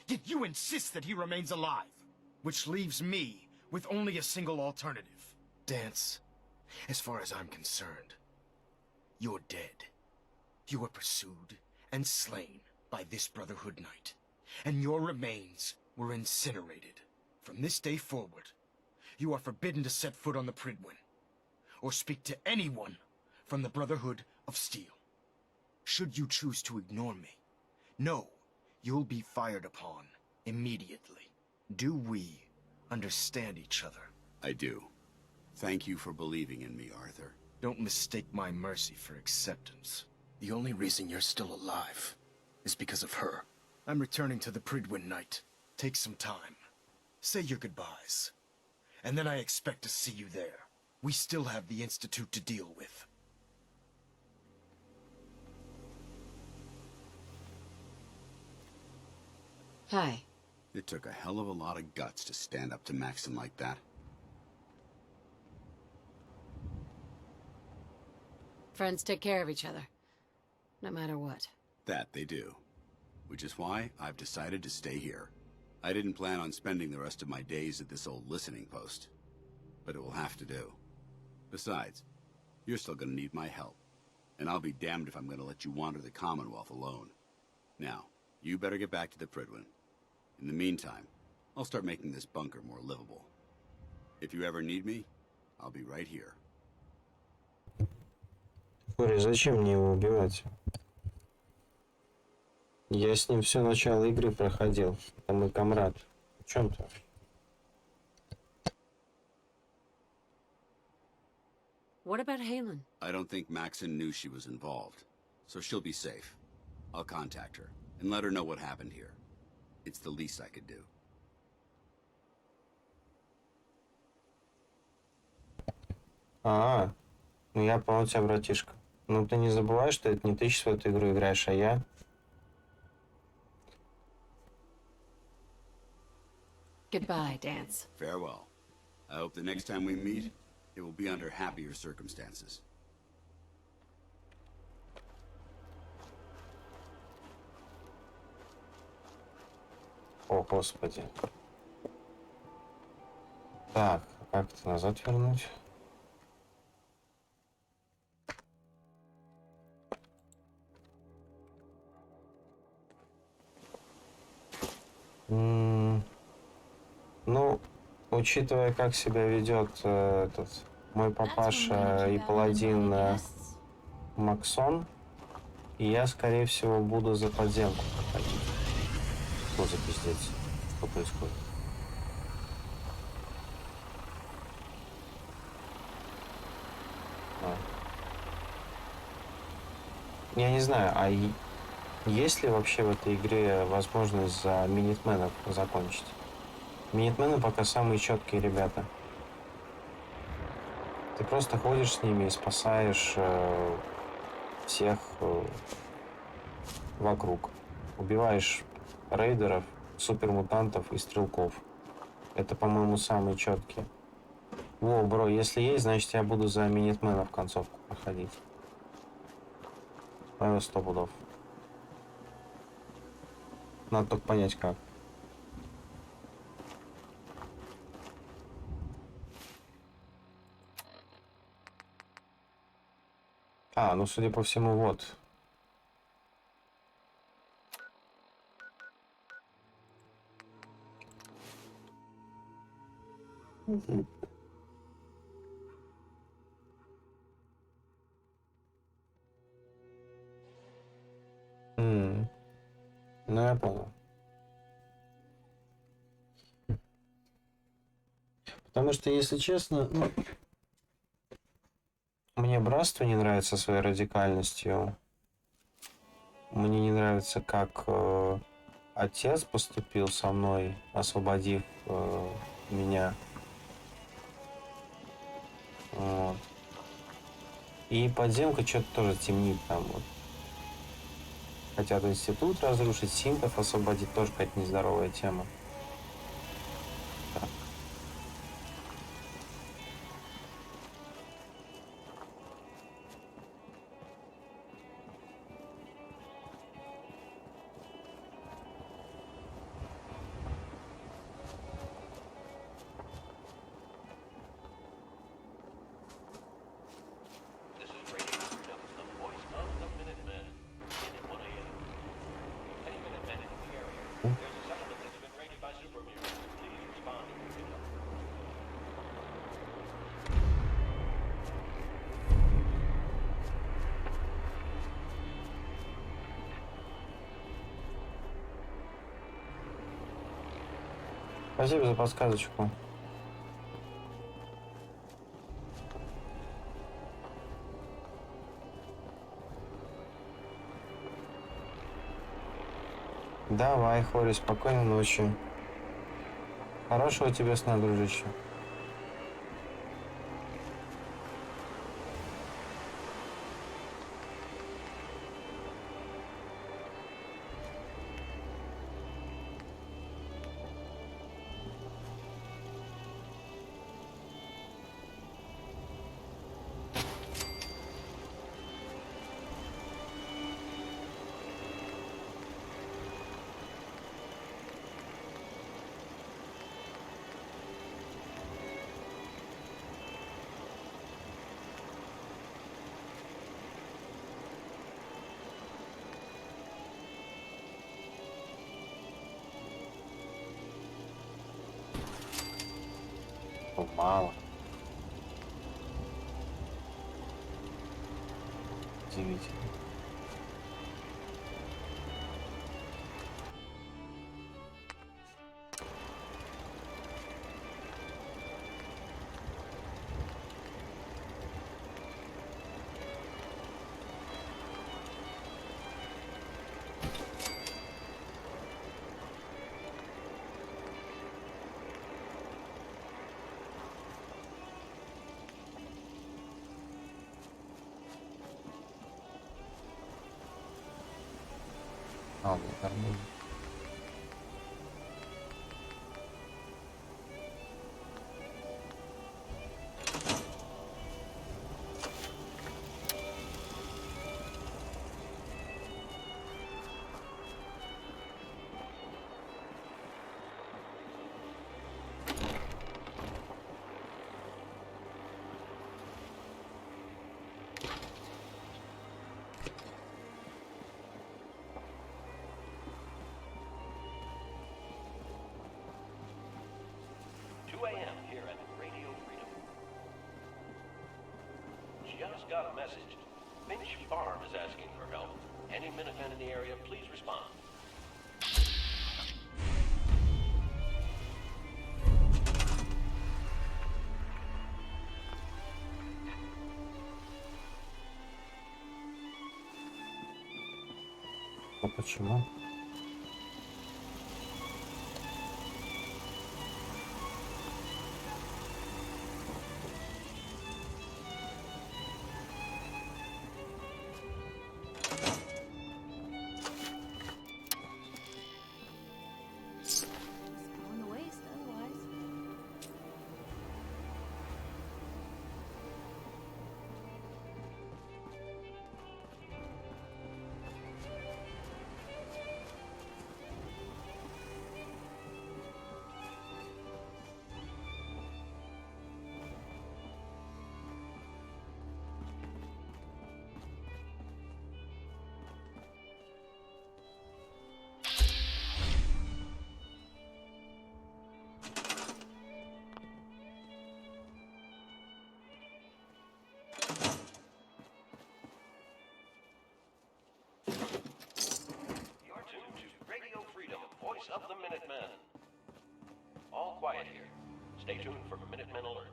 Yet you insist that he remains alive. Which leaves me with only a single alternative. Dance, as far as I'm concerned, you're dead. You were pursued and slain by this Brotherhood Knight, and your remains were incinerated. From this day forward, you are forbidden to set foot on the Prydwen, or speak to anyone from the Brotherhood of Steel. Should you choose to ignore me, know you'll be fired upon immediately. Do we understand each other? I do. Thank you for believing in me, Arthur. Don't mistake my mercy for acceptance. The only reason you're still alive is because of her. I'm returning to the Prydwen Knight. Take some time. Say your goodbyes. And then I expect to see you there. We still have the Institute to deal with. Hi. It took a hell of a lot of guts to stand up to Maxon like that. friends take care of each other. No matter what. That they do. Which is why I've decided to stay here. I didn't plan on spending the rest of my days at this old listening post. But it will have to do. Besides, you're still gonna need my help. And I'll be damned if I'm gonna let you wander the Commonwealth alone. Now, you better get back to the Prydwen. In the meantime, I'll start making this bunker more livable. If you ever need me, I'll be right here. Кори, зачем мне его убивать? Я с ним все начало игры проходил. Это мой комрад. В чем-то. What about Halen? I don't think Maxon knew she was involved, so she'll be safe. I'll contact her and let her know what happened here. It's the least I could do. Ну я понял тебя, братишка. Ну ты не забывай, что это не ты сейчас в эту игру играешь, а я. Goodbye, Dance. Farewell. I hope the next time we meet, it will be under happier circumstances. О, господи. Так, как это назад вернуть? Ну, учитывая, как себя ведет этот мой папаша и паладин Максон, я, скорее всего, буду за подземку проходить. Что за пиздец? Что происходит? Я не знаю, а есть ли вообще в этой игре возможность за минитменов закончить? Минитмены пока самые четкие ребята. Ты просто ходишь с ними и спасаешь всех вокруг. Убиваешь рейдеров, супермутантов и стрелков. Это, по-моему, самые четкие. Во, бро, если есть, значит я буду за минитменов концовку проходить. 100 пудов. Надо только понять, как. Ну, судя по всему, вот. Ну, я понял. Потому что, если честно, мне братство не нравится своей радикальностью. Мне не нравится, как отец поступил со мной, освободив меня. Вот. И подземка что-то тоже темнит там. Вот. Хотят институт разрушить, синтов освободить, тоже какая-то нездоровая тема. Так. Спасибо за подсказочку. Давай, Хори, спокойной ночи. Хорошего тебе сна, дружище. Мало. 9. А, вот нормально. Here at Radio Freedom. Just got a message. Finch Farm is asking for help. Any Minutemen in the area, please respond. А почему? On the waste, otherwise. You're tuned to Radio Freedom, voice of the Minutemen. All quiet here. Stay tuned for Minutemen alerts.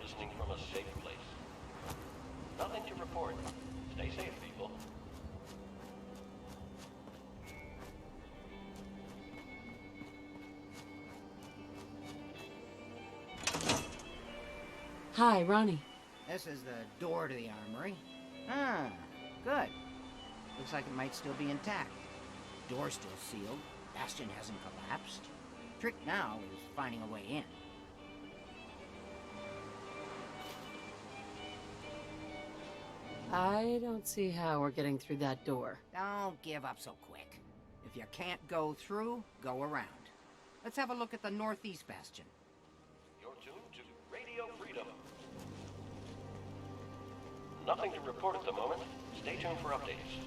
Listening from a safe place. Nothing to report. Stay safe, people. Hi, Ronnie. This is the door to the armory. Ah, good. Looks like it might still be intact. Door's still sealed. Bastion hasn't collapsed. Trick now is finding a way in. I don't see how we're getting through that door. Don't give up so quick. If you can't go through, go around. Let's have a look at the northeast bastion. You're tuned to Radio Freedom. Nothing to report at the moment. Stay tuned for updates.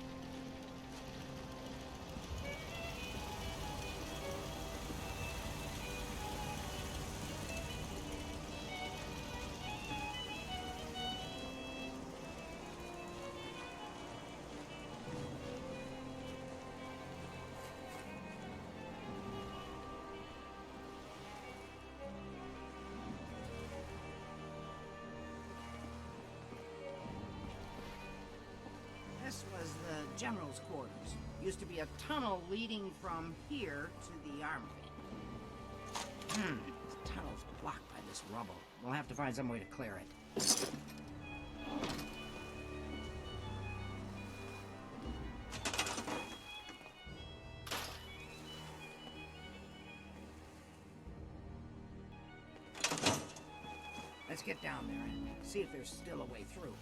General's quarters. Used to be a tunnel leading from here to the armory. The tunnel's blocked by this rubble. We'll have to find some way to clear it. Let's get down there and see if there's still a way through.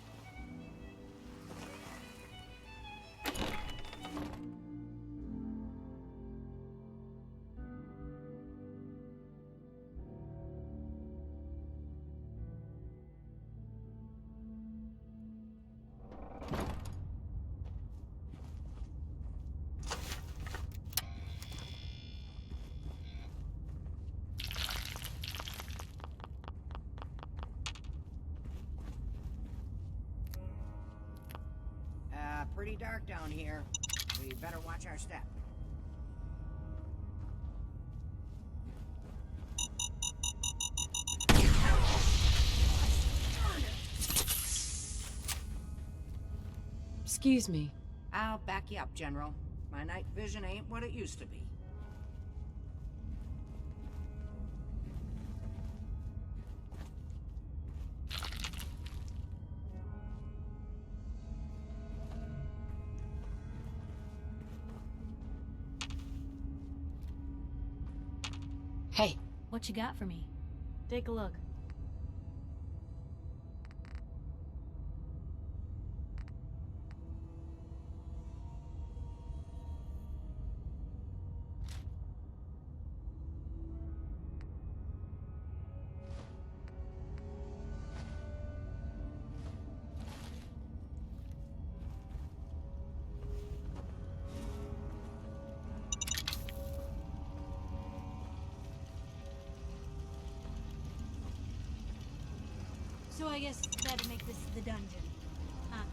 Pretty dark down here. We better watch our step. Excuse me. I'll back you up, General. My night vision ain't what it used to be. Hey. What you got for me? Take a look. So I guess that'd make this the dungeon, huh?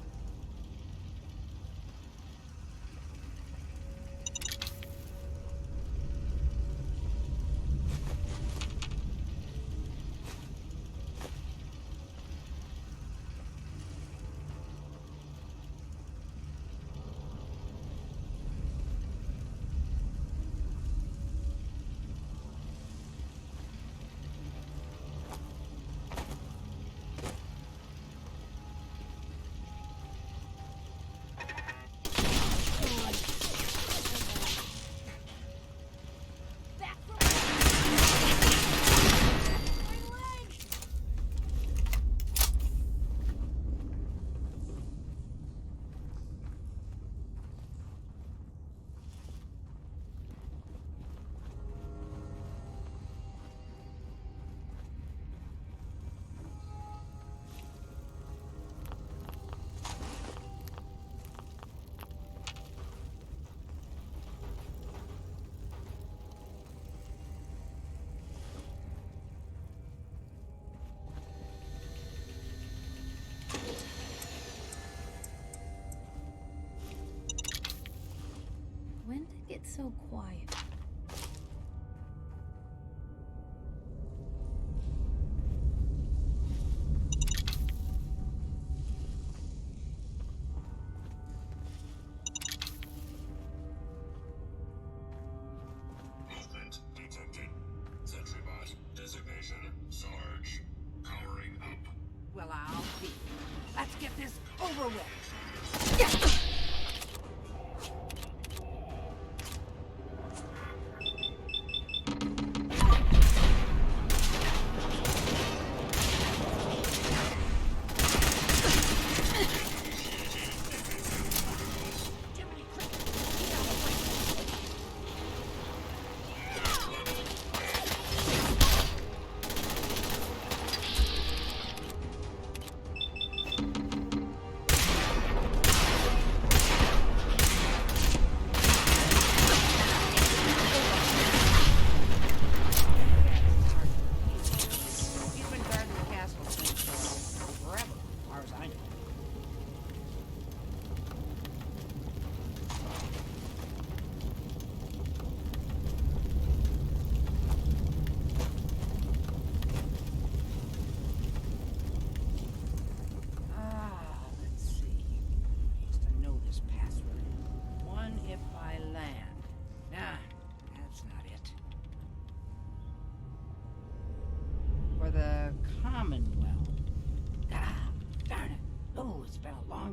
When did it get so quiet? Movement detected. Sentry bot designation Sarge. Powering up. Well, I'll be. Let's get this over with.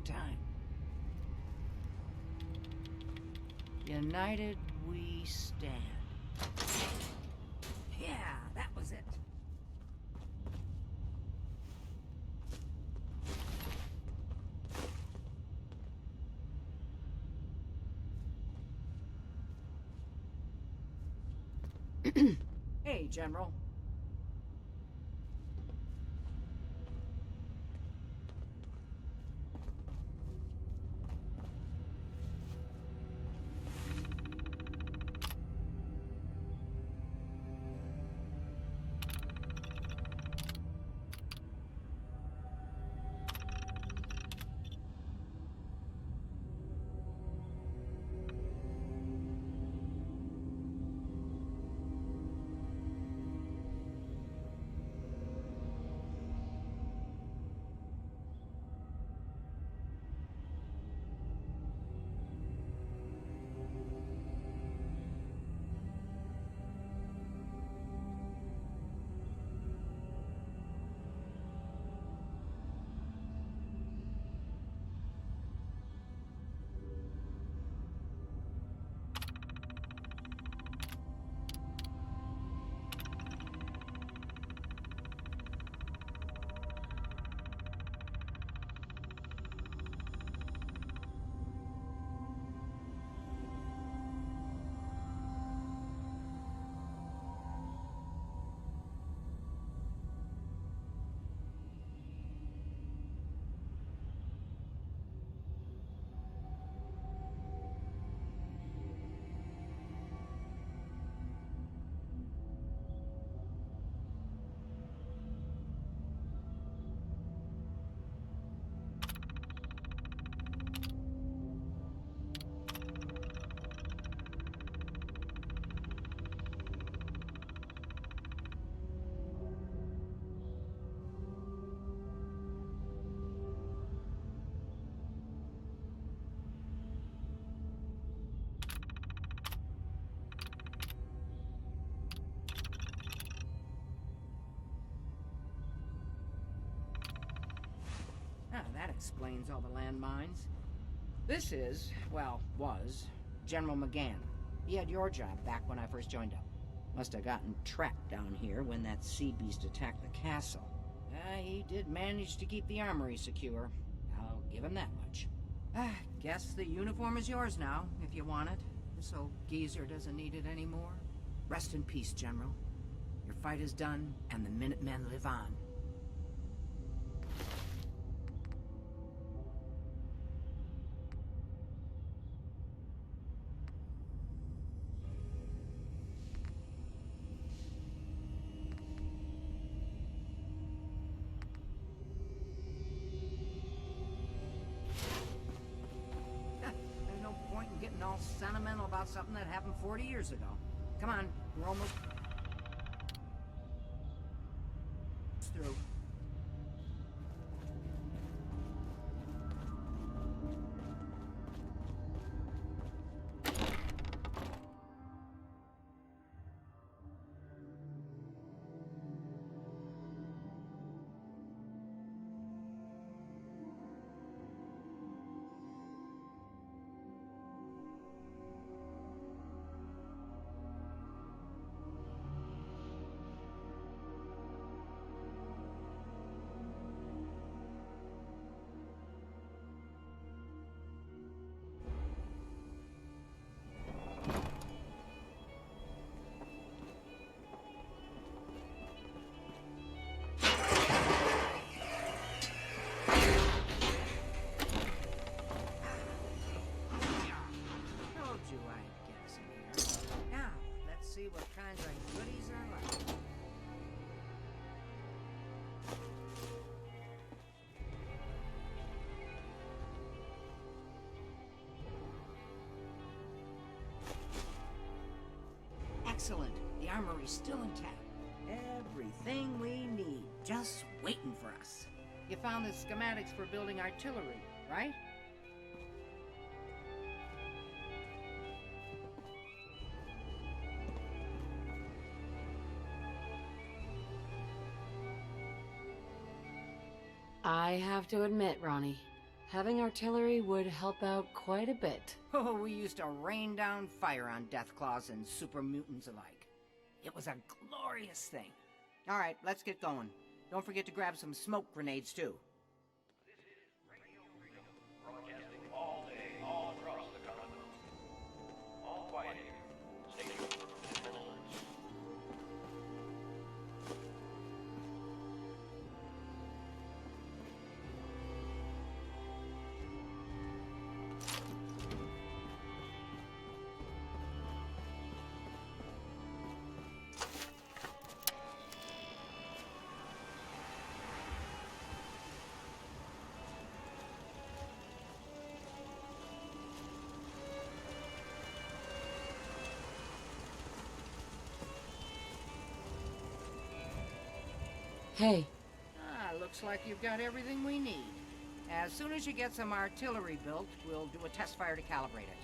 time. United we stand. Yeah, that was it. Hey, General. Ah, that explains all the landmines. This is, well, was, General McGann. He had your job back when I first joined up. Must have gotten trapped down here when that sea beast attacked the castle. He did manage to keep the armory secure. I'll give him that much. Guess the uniform is yours now, if you want it. This old geezer doesn't need it anymore. Rest in peace, General. Your fight is done, and the Minutemen live on. There's no point in getting all sentimental about something that happened 40 years ago. Come on, we're almost through. Told you I'd get us in here. Now, let's see what kinds of goodies are left. Excellent. The armory's still intact. Everything we need, just waiting for us. You found the schematics for building artillery, right? I have to admit, Ronnie, Having artillery would help out quite a bit. Oh, we used to rain down fire on Deathclaws and super mutants alike. It was a glorious thing. All right, let's get going. Don't forget to grab some smoke grenades, too. Broadcasting all day, all across the continent. All quiet here. Stay tuned for Minutemen alerts. Hey. Looks like you've got everything we need. As soon as you get some artillery built, we'll do a test fire to calibrate it.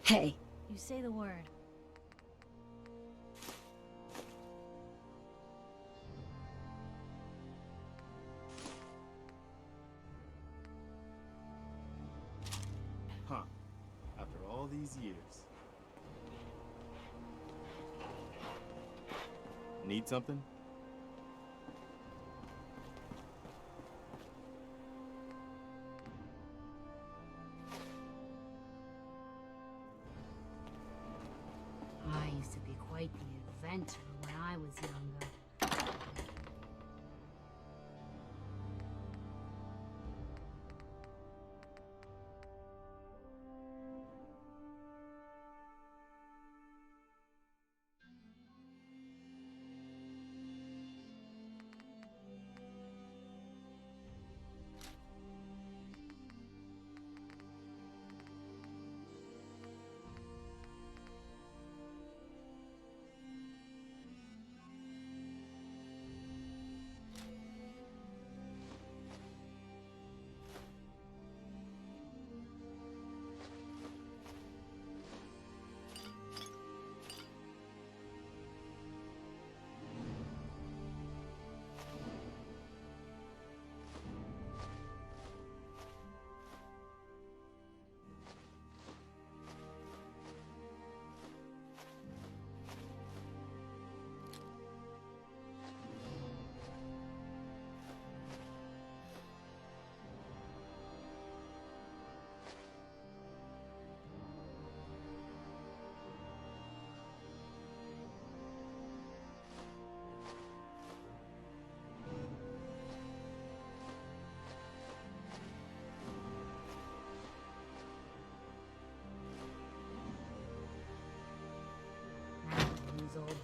Hey. You say the word. Huh. After all these years. Need something? I used to be quite the inventor when I was younger.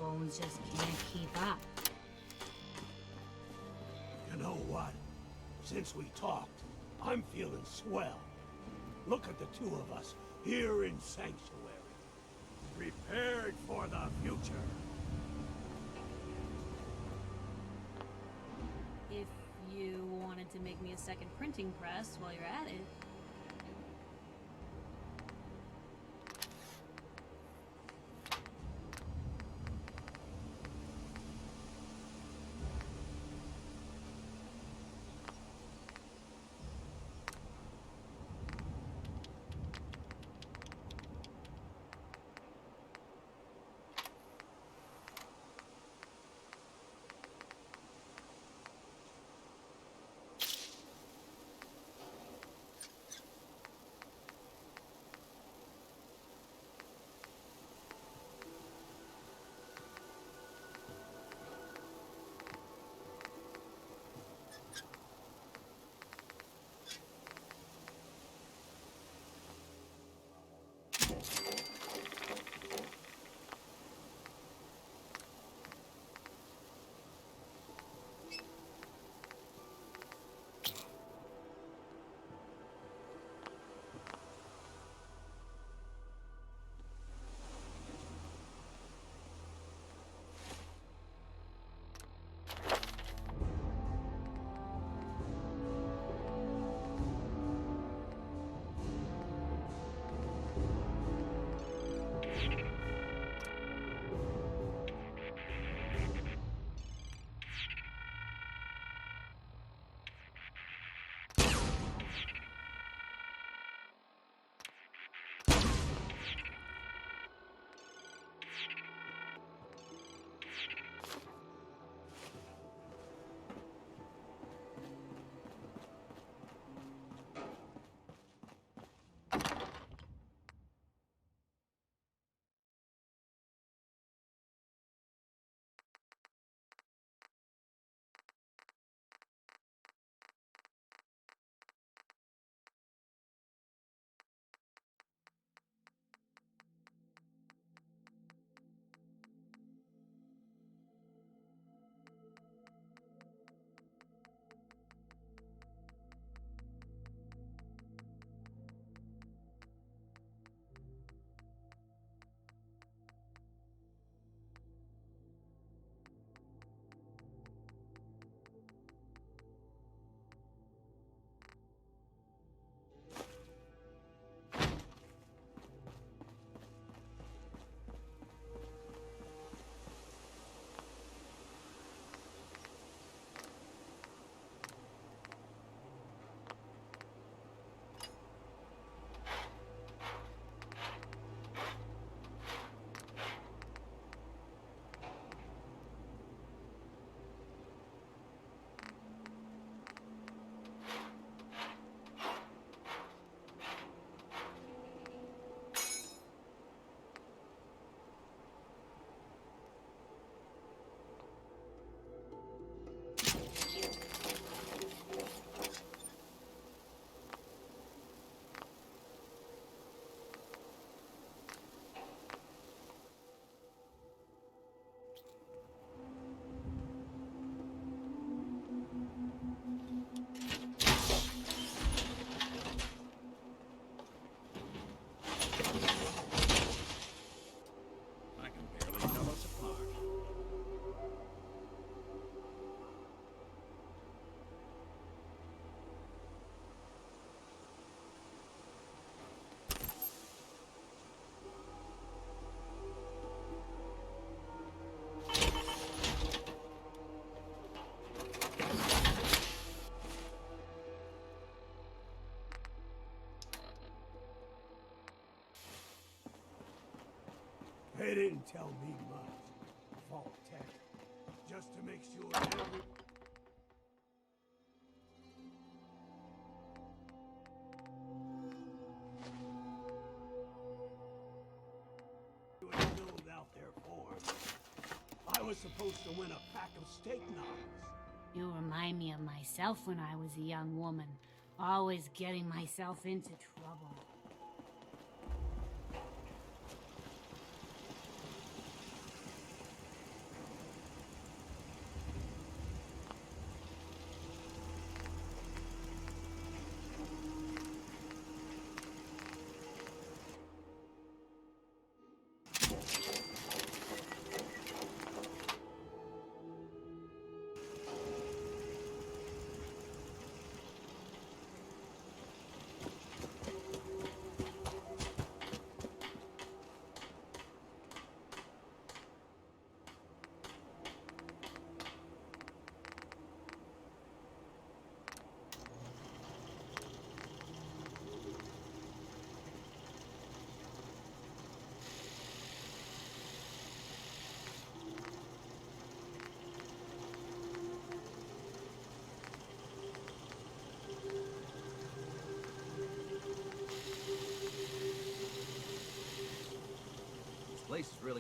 bones just can't keep up. You know what? Since we talked, I'm feeling swell. Look at the two of us here in Sanctuary, prepared for the future. If you wanted to make me a second printing press while you're at it. They didn't tell me much. Vault Tech. Just to make sure every... filled out their forms. I was supposed to win a pack of steak knives. You remind me of myself when I was a young woman, always getting myself into trouble.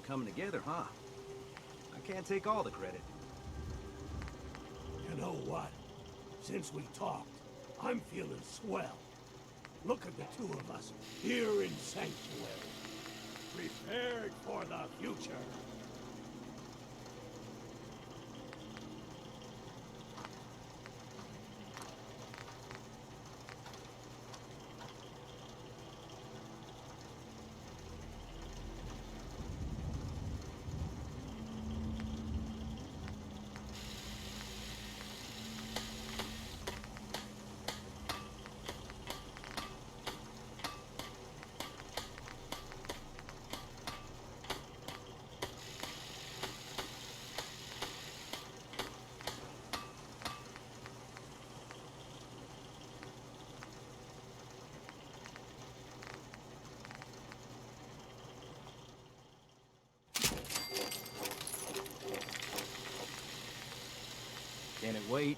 really coming together, huh? I can't take all the credit. You know what? Since we talked, I'm feeling swell. Look at the two of us here in Sanctuary. Prepared for the future. Can it wait?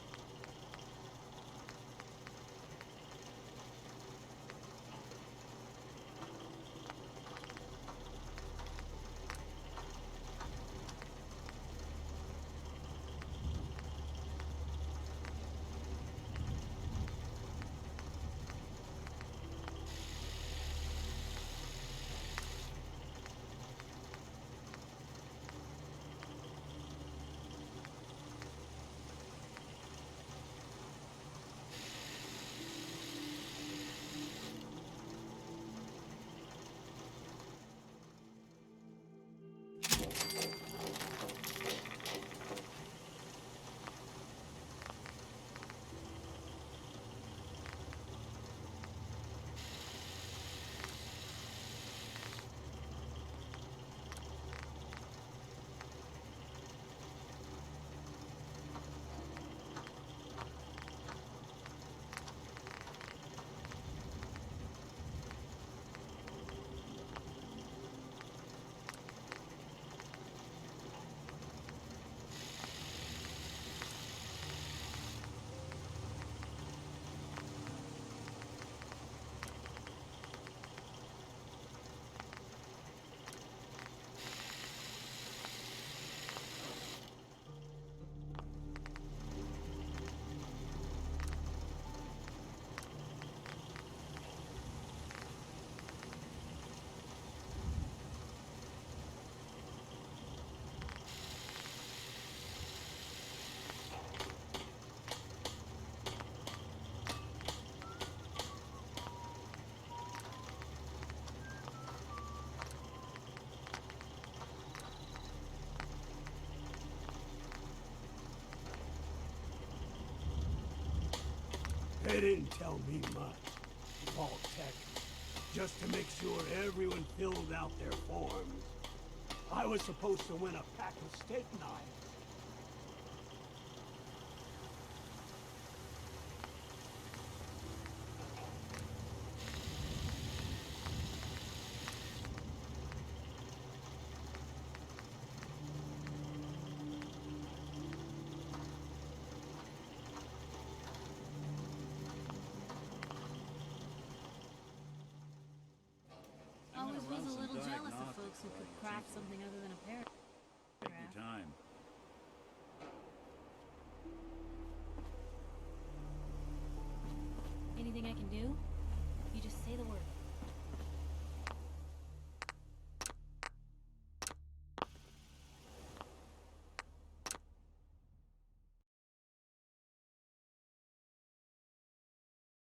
They didn't tell me much, Vault-Tec, just to make sure everyone filled out their forms. I was supposed to win a pack of steak knives. Always was a little jealous of folks who could craft something other than a paragraph. Take your time. Anything I can do? You just say the word.